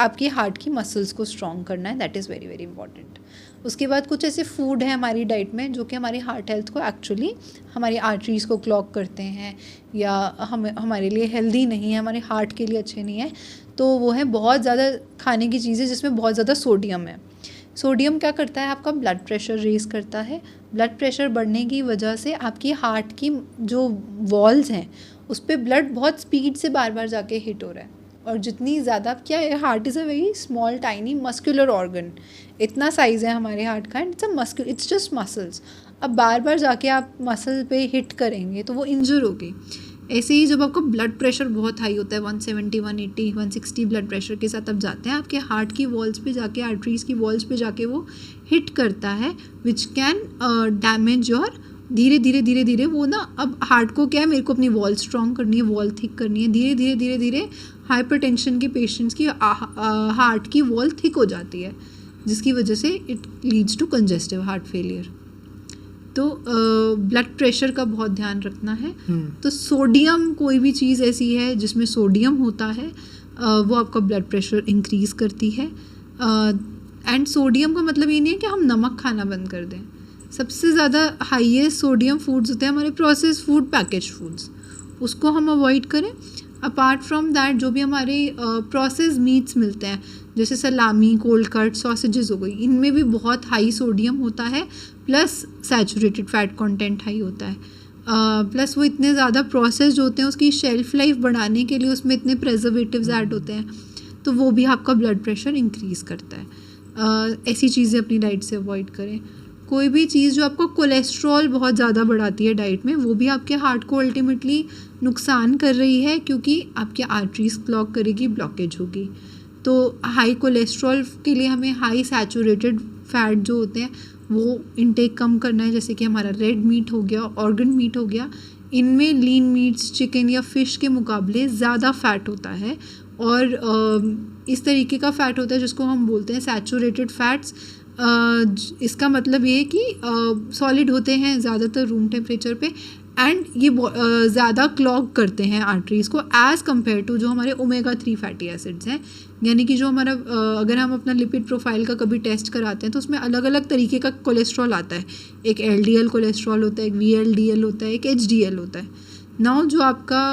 आपकी हार्ट की मसल्स को स्ट्रॉन्ग करना है, that is very very important. उसके बाद कुछ ऐसे फूड है हमारी डाइट में जो कि हमारी हार्ट हेल्थ को एक्चुअली, हमारी आर्टरीज़ को क्लॉग करते हैं, या हमारे लिए हेल्दी नहीं है, हमारे हार्ट के लिए अच्छे नहीं है। तो वो है बहुत ज़्यादा खाने की चीज़ें जिसमें बहुत ज़्यादा सोडियम है। सोडियम क्या करता है? आपका ब्लड प्रेशर रेज़ करता है। ब्लड प्रेशर बढ़ने की वजह से आपकी हार्ट की जो वॉल्स हैं उस पर ब्लड बहुत स्पीड से बार बार जाके हिट हो रहा है, और जितनी ज़्यादा क्या है, heart is a very small tiny muscular organ, इतना साइज़ है हमारे हार्ट का, एंड इट्स जस्ट मसल्स। अब बार बार जाके आप मसल पे हिट करेंगे तो वो इंजर होगी। ऐसे ही जब आपका ब्लड प्रेशर बहुत हाई होता है, 170, 180, 160 ब्लड प्रेशर के साथ आप जाते हैं, आपके हार्ट की वॉल्स पे जाके, आर्टरीज़ की वॉल्स पे जाके वो हिट करता है, विच कैन डैमेज योर, धीरे धीरे धीरे धीरे वो ना, अब हार्ट को क्या है, मेरे को अपनी वॉल स्ट्रॉन्ग करनी है, वॉल थिक करनी है, धीरे धीरे धीरे धीरे हाइपरटेंशन के पेशेंट्स की हार्ट की वॉल थिक हो जाती है, जिसकी वजह से it leads to congestive heart failure. तो ब्लड प्रेशर का बहुत ध्यान रखना है। तो सोडियम, कोई भी चीज़ ऐसी है जिसमें सोडियम होता है वो आपका ब्लड प्रेशर इंक्रीज़ करती है। एंड सोडियम का मतलब ये नहीं है कि हम नमक खाना बंद कर दें। सबसे ज़्यादा हाईएस्ट सोडियम फूड्स होते हैं हमारे प्रोसेस फूड, पैकेज फूड्स, उसको हम अवॉइड करें। अपार्ट फ्रॉम दैट जो भी हमारे प्रोसेस मीट्स मिलते हैं, जैसे सलामी, कोल्ड कट, सॉसेजेस हो गई, इनमें भी बहुत हाई सोडियम होता है, plus saturated fat content high होता है, प्लस वो इतने ज़्यादा प्रोसेस्ड होते हैं, उसकी शेल्फ लाइफ बढ़ाने के लिए उसमें इतने प्रिजर्वेटिव्स ऐड होते हैं, तो वो भी आपका ब्लड प्रेशर इंक्रीज़ करता है। ऐसी चीज़ें अपनी डाइट से अवॉइड करें। कोई भी चीज़ जो आपको कोलेस्ट्रॉल बहुत ज़्यादा बढ़ाती है डाइट में, वो भी आपके हार्ट को अल्टीमेटली नुकसान कर रही है, क्योंकि आपकी आर्टरीज क्लॉग करेगी, ब्लॉकेज होगी। तो हाई कोलेस्ट्रॉल के लिए हमें हाई सैचुरेटेड फैट जो होते हैं वो इनटेक कम करना है, जैसे कि हमारा रेड मीट हो गया, ऑर्गन मीट हो गया, इनमें लीन मीट्स, चिकन या फ़िश के मुकाबले ज़्यादा फ़ैट होता है, और इस तरीके का फ़ैट होता है जिसको हम बोलते हैं सैचुरेटेड फ़ैट्स। इसका मतलब ये है कि सॉलिड होते हैं ज़्यादातर रूम टेम्परेचर पे, एंड ये ज़्यादा क्लॉग करते हैं आर्टरीज़ को एज़ कम्पेयर टू जो हमारे ओमेगा 3 फैटी एसिड्स हैं। यानी कि जो हमारा अगर हम अपना लिपिड प्रोफाइल का कभी टेस्ट कराते हैं तो उसमें अलग अलग तरीके का कोलेस्ट्रॉल आता है। एक LDL कोलेस्ट्रॉल होता है, एक VLDL होता है, एक HDL होता है। नाउ जो आपका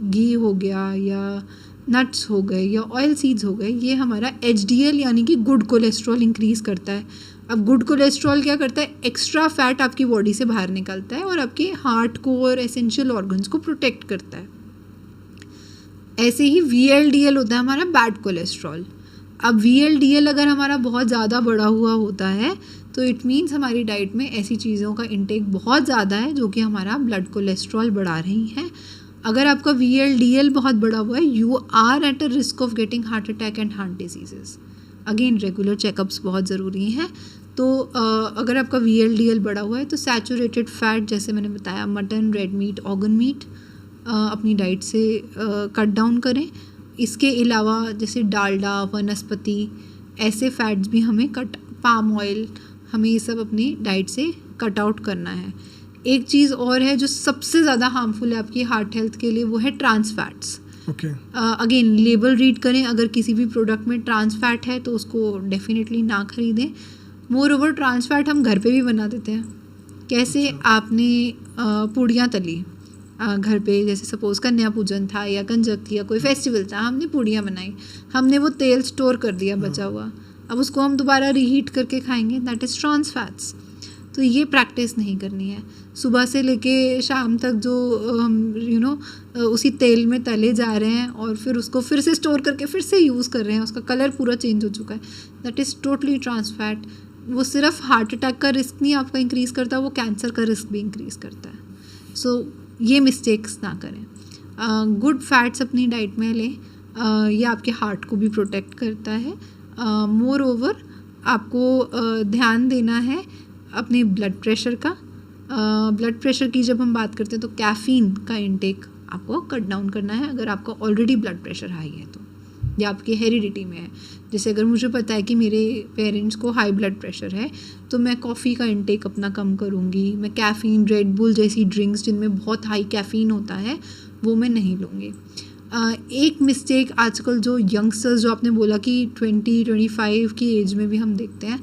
घी हो गया या नट्स हो गए या ऑयल सीड्स हो गए, ये हमारा HDL यानी कि गुड कोलेस्ट्रॉल इंक्रीज़ करता है। अब गुड कोलेस्ट्रॉल क्या करता है, एक्स्ट्रा फैट आपकी बॉडी से बाहर निकलता है और आपके हार्ट को और एसेंशियल ऑर्गन्स को प्रोटेक्ट करता है। ऐसे ही VLDL होता है हमारा बैड कोलेस्ट्रॉल। अब VLDL अगर हमारा बहुत ज़्यादा बढ़ा हुआ होता है तो इट मीन्स हमारी डाइट में ऐसी चीज़ों का इंटेक बहुत ज़्यादा है जो कि हमारा ब्लड कोलेस्ट्रॉल बढ़ा रही हैं। अगर आपका VLDL बहुत बढ़ा हुआ है, you are at a risk of getting heart attack and heart disease. Again regular checkups बहुत ज़रूरी हैं। तो अगर आपका VLDL बढ़ा हुआ है तो सैचुरेटेड फैट, जैसे मैंने बताया, mutton, red meat, organ meet, अपनी डाइट से कट डाउन करें। इसके अलावा जैसे डालडा, वनस्पति, ऐसे फैट्स भी हमें पाम ऑयल, हमें ये सब अपनी डाइट से कट आउट करना है। एक चीज़ और है जो सबसे ज़्यादा हार्मफुल है आपकी हार्ट हेल्थ के लिए, वो है trans fats. Again label read करें, अगर किसी भी प्रोडक्ट में ट्रांस फैट है तो उसको डेफिनेटली ना खरीदें। मोर ओवर ट्रांस फैट हम घर पे भी बना देते हैं। कैसे, आपने पूड़ियाँ तली घर पे, जैसे सपोज़ कन्या पूजन था या कंजक थी या कोई फेस्टिवल था, हमने पूड़ियाँ बनाई, हमने वो तेल स्टोर कर दिया बचा हुआ, अब उसको हम दोबारा रीहीट करके खाएंगे, दैट इज़ ट्रांस फैट्स। तो ये प्रैक्टिस नहीं करनी है। सुबह से लेके शाम तक जो हम उसी तेल में तले जा रहे हैं और फिर उसको फिर से स्टोर करके फिर से यूज़ कर रहे हैं, उसका कलर पूरा चेंज हो चुका है, that is totally trans fat. वो सिर्फ हार्ट अटैक का रिस्क नहीं आपका इंक्रीज़ करता, वो कैंसर का रिस्क भी इंक्रीज़ करता है। सो ये मिस्टेक्स ना करें। गुड फैट्स अपनी डाइट में लें, ये आपके हार्ट को भी प्रोटेक्ट करता है। मोर ओवर आपको ध्यान देना है अपने ब्लड प्रेशर का। ब्लड प्रेशर की जब हम बात करते हैं तो कैफ़ीन का इंटेक आपको कट डाउन करना है अगर आपका ऑलरेडी ब्लड प्रेशर हाई है तो, या आपकी हेरिडिटी में है। जैसे अगर मुझे पता है कि मेरे पेरेंट्स को हाई ब्लड प्रेशर है तो मैं कॉफ़ी का इंटेक अपना कम करूँगी, मैं कैफ़ीन, रेड बुल जैसी ड्रिंक्स जिनमें बहुत हाई कैफ़ीन होता है वो मैं नहीं लूँगी। एक मिस्टेक आजकल जो यंगस्टर्स, जो आपने बोला कि 20-25 की एज में भी हम देखते हैं,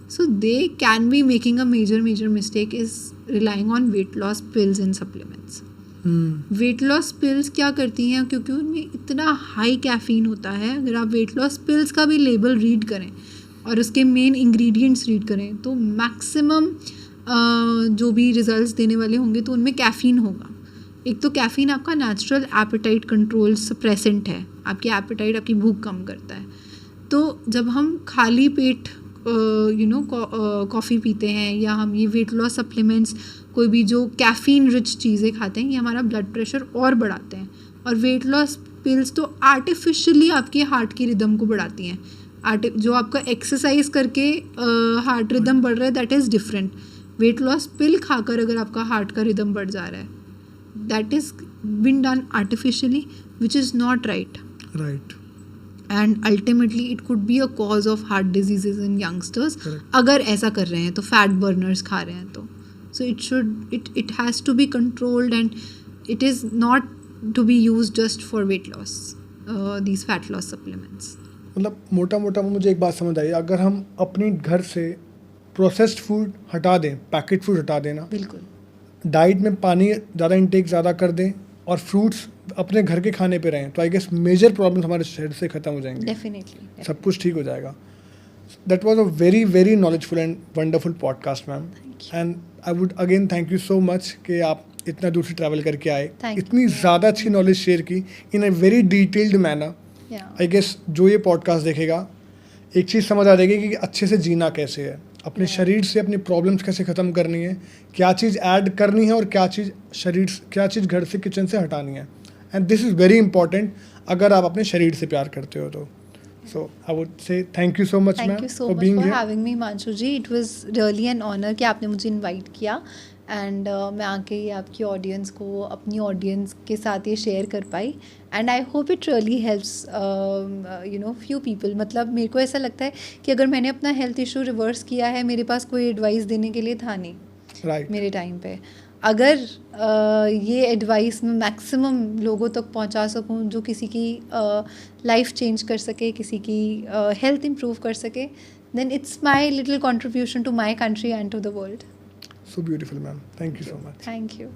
so they can be making a major mistake is relying on weight loss pills and supplements. Weight loss pills क्या करती हैं, क्योंकि उनमें इतना हाई कैफ़ीन होता है, अगर आप वेट लॉस पिल्स का भी लेबल रीड करें और उसके मेन इंग्रेडिएंट्स रीड करें तो मैक्सिमम जो भी रिजल्ट्स देने वाले होंगे तो उनमें कैफ़ीन होगा। एक तो कैफ़ीन आपका नेचुरल एपेटाइट कंट्रोल सप्रेसेंट है, आपकी एपेटाइट, आपकी भूख कम करता है। तो जब हम खाली पेट कॉफ़ी पीते हैं या हम ये वेट लॉस सप्लीमेंट्स, कोई भी जो कैफ़ीन रिच चीज़ें खाते हैं, ये हमारा ब्लड प्रेशर और बढ़ाते हैं। और वेट लॉस पिल्स तो आर्टिफिशियली आपके हार्ट की रिदम को बढ़ाती हैं। जो आपका एक्सरसाइज करके हार्ट रिदम बढ़ रहा है, that is different. Weight loss pill खाकर अगर आपका हार्ट का रिदम बढ़ जा रहा है, that is been done artificially, which is not right. Right. And ultimately it could be a cause of heart diseases in youngsters अगर ऐसा कर रहे हैं तो, फैट बर्नर्स खा रहे हैं तो। So it has to be controlled and it is not to be use just for weight loss, these fat loss supplements. मतलब मोटा मोटा मुझे एक बात समझ आई, अगर हम अपनी घर से प्रोसेस्ड फूड हटा दें, पैकेट फूड हटा देना, बिल्कुल, डाइट में पानी ज़्यादा इंटेक ज़्यादा कर दें और फ्रूट्स अपने घर के खाने पे रहें, तो आई गेस मेजर प्रॉब्लम्स हमारे शरीर से ख़त्म हो जाएंगे, डेफिनेटली सब कुछ ठीक हो जाएगा। That was a very very knowledgeful and wonderful podcast ma'am, and I would again thank you so much कि आप इतना दूर से ट्रैवल करके आए, Thank इतनी ज़्यादा अच्छी नॉलेज शेयर की in a very detailed manner. I guess जो ये पॉडकास्ट देखेगा एक चीज़ समझ आ जाएगी कि अच्छे से जीना कैसे है, अपने शरीर से अपनी प्रॉब्लम्स कैसे ख़त्म करनी है, क्या चीज़ ऐड करनी है और क्या चीज़ घर से किचन से हटानी है। And this is very important अगर आप अपने शरीर से प्यार करते हो तो। So I would say thank you so much thank ma'am you so for much being for here. Having me Himanshu ji. It was really an honour कि आपने मुझे इनवाइट किया एंड मैं आके ये आपकी ऑडियंस को, अपनी ऑडियंस के साथ ये शेयर कर पाई। And I hope it really helps few people. मतलब मेरे को ऐसा लगता है कि अगर मैंने अपना हेल्थ इशू रिवर्स किया है, मेरे पास कोई एडवाइस देने के लिए था नहीं राइट। मेरे टाइम पे। अगर ये एडवाइस मैं मैक्सिमम लोगों तक पहुंचा सकूं जो किसी की लाइफ चेंज कर सके, किसी की हेल्थ इम्प्रूव कर सके, then it's my little contribution to my country and to the world. So beautiful, ma'am. Thank you so much. Thank you.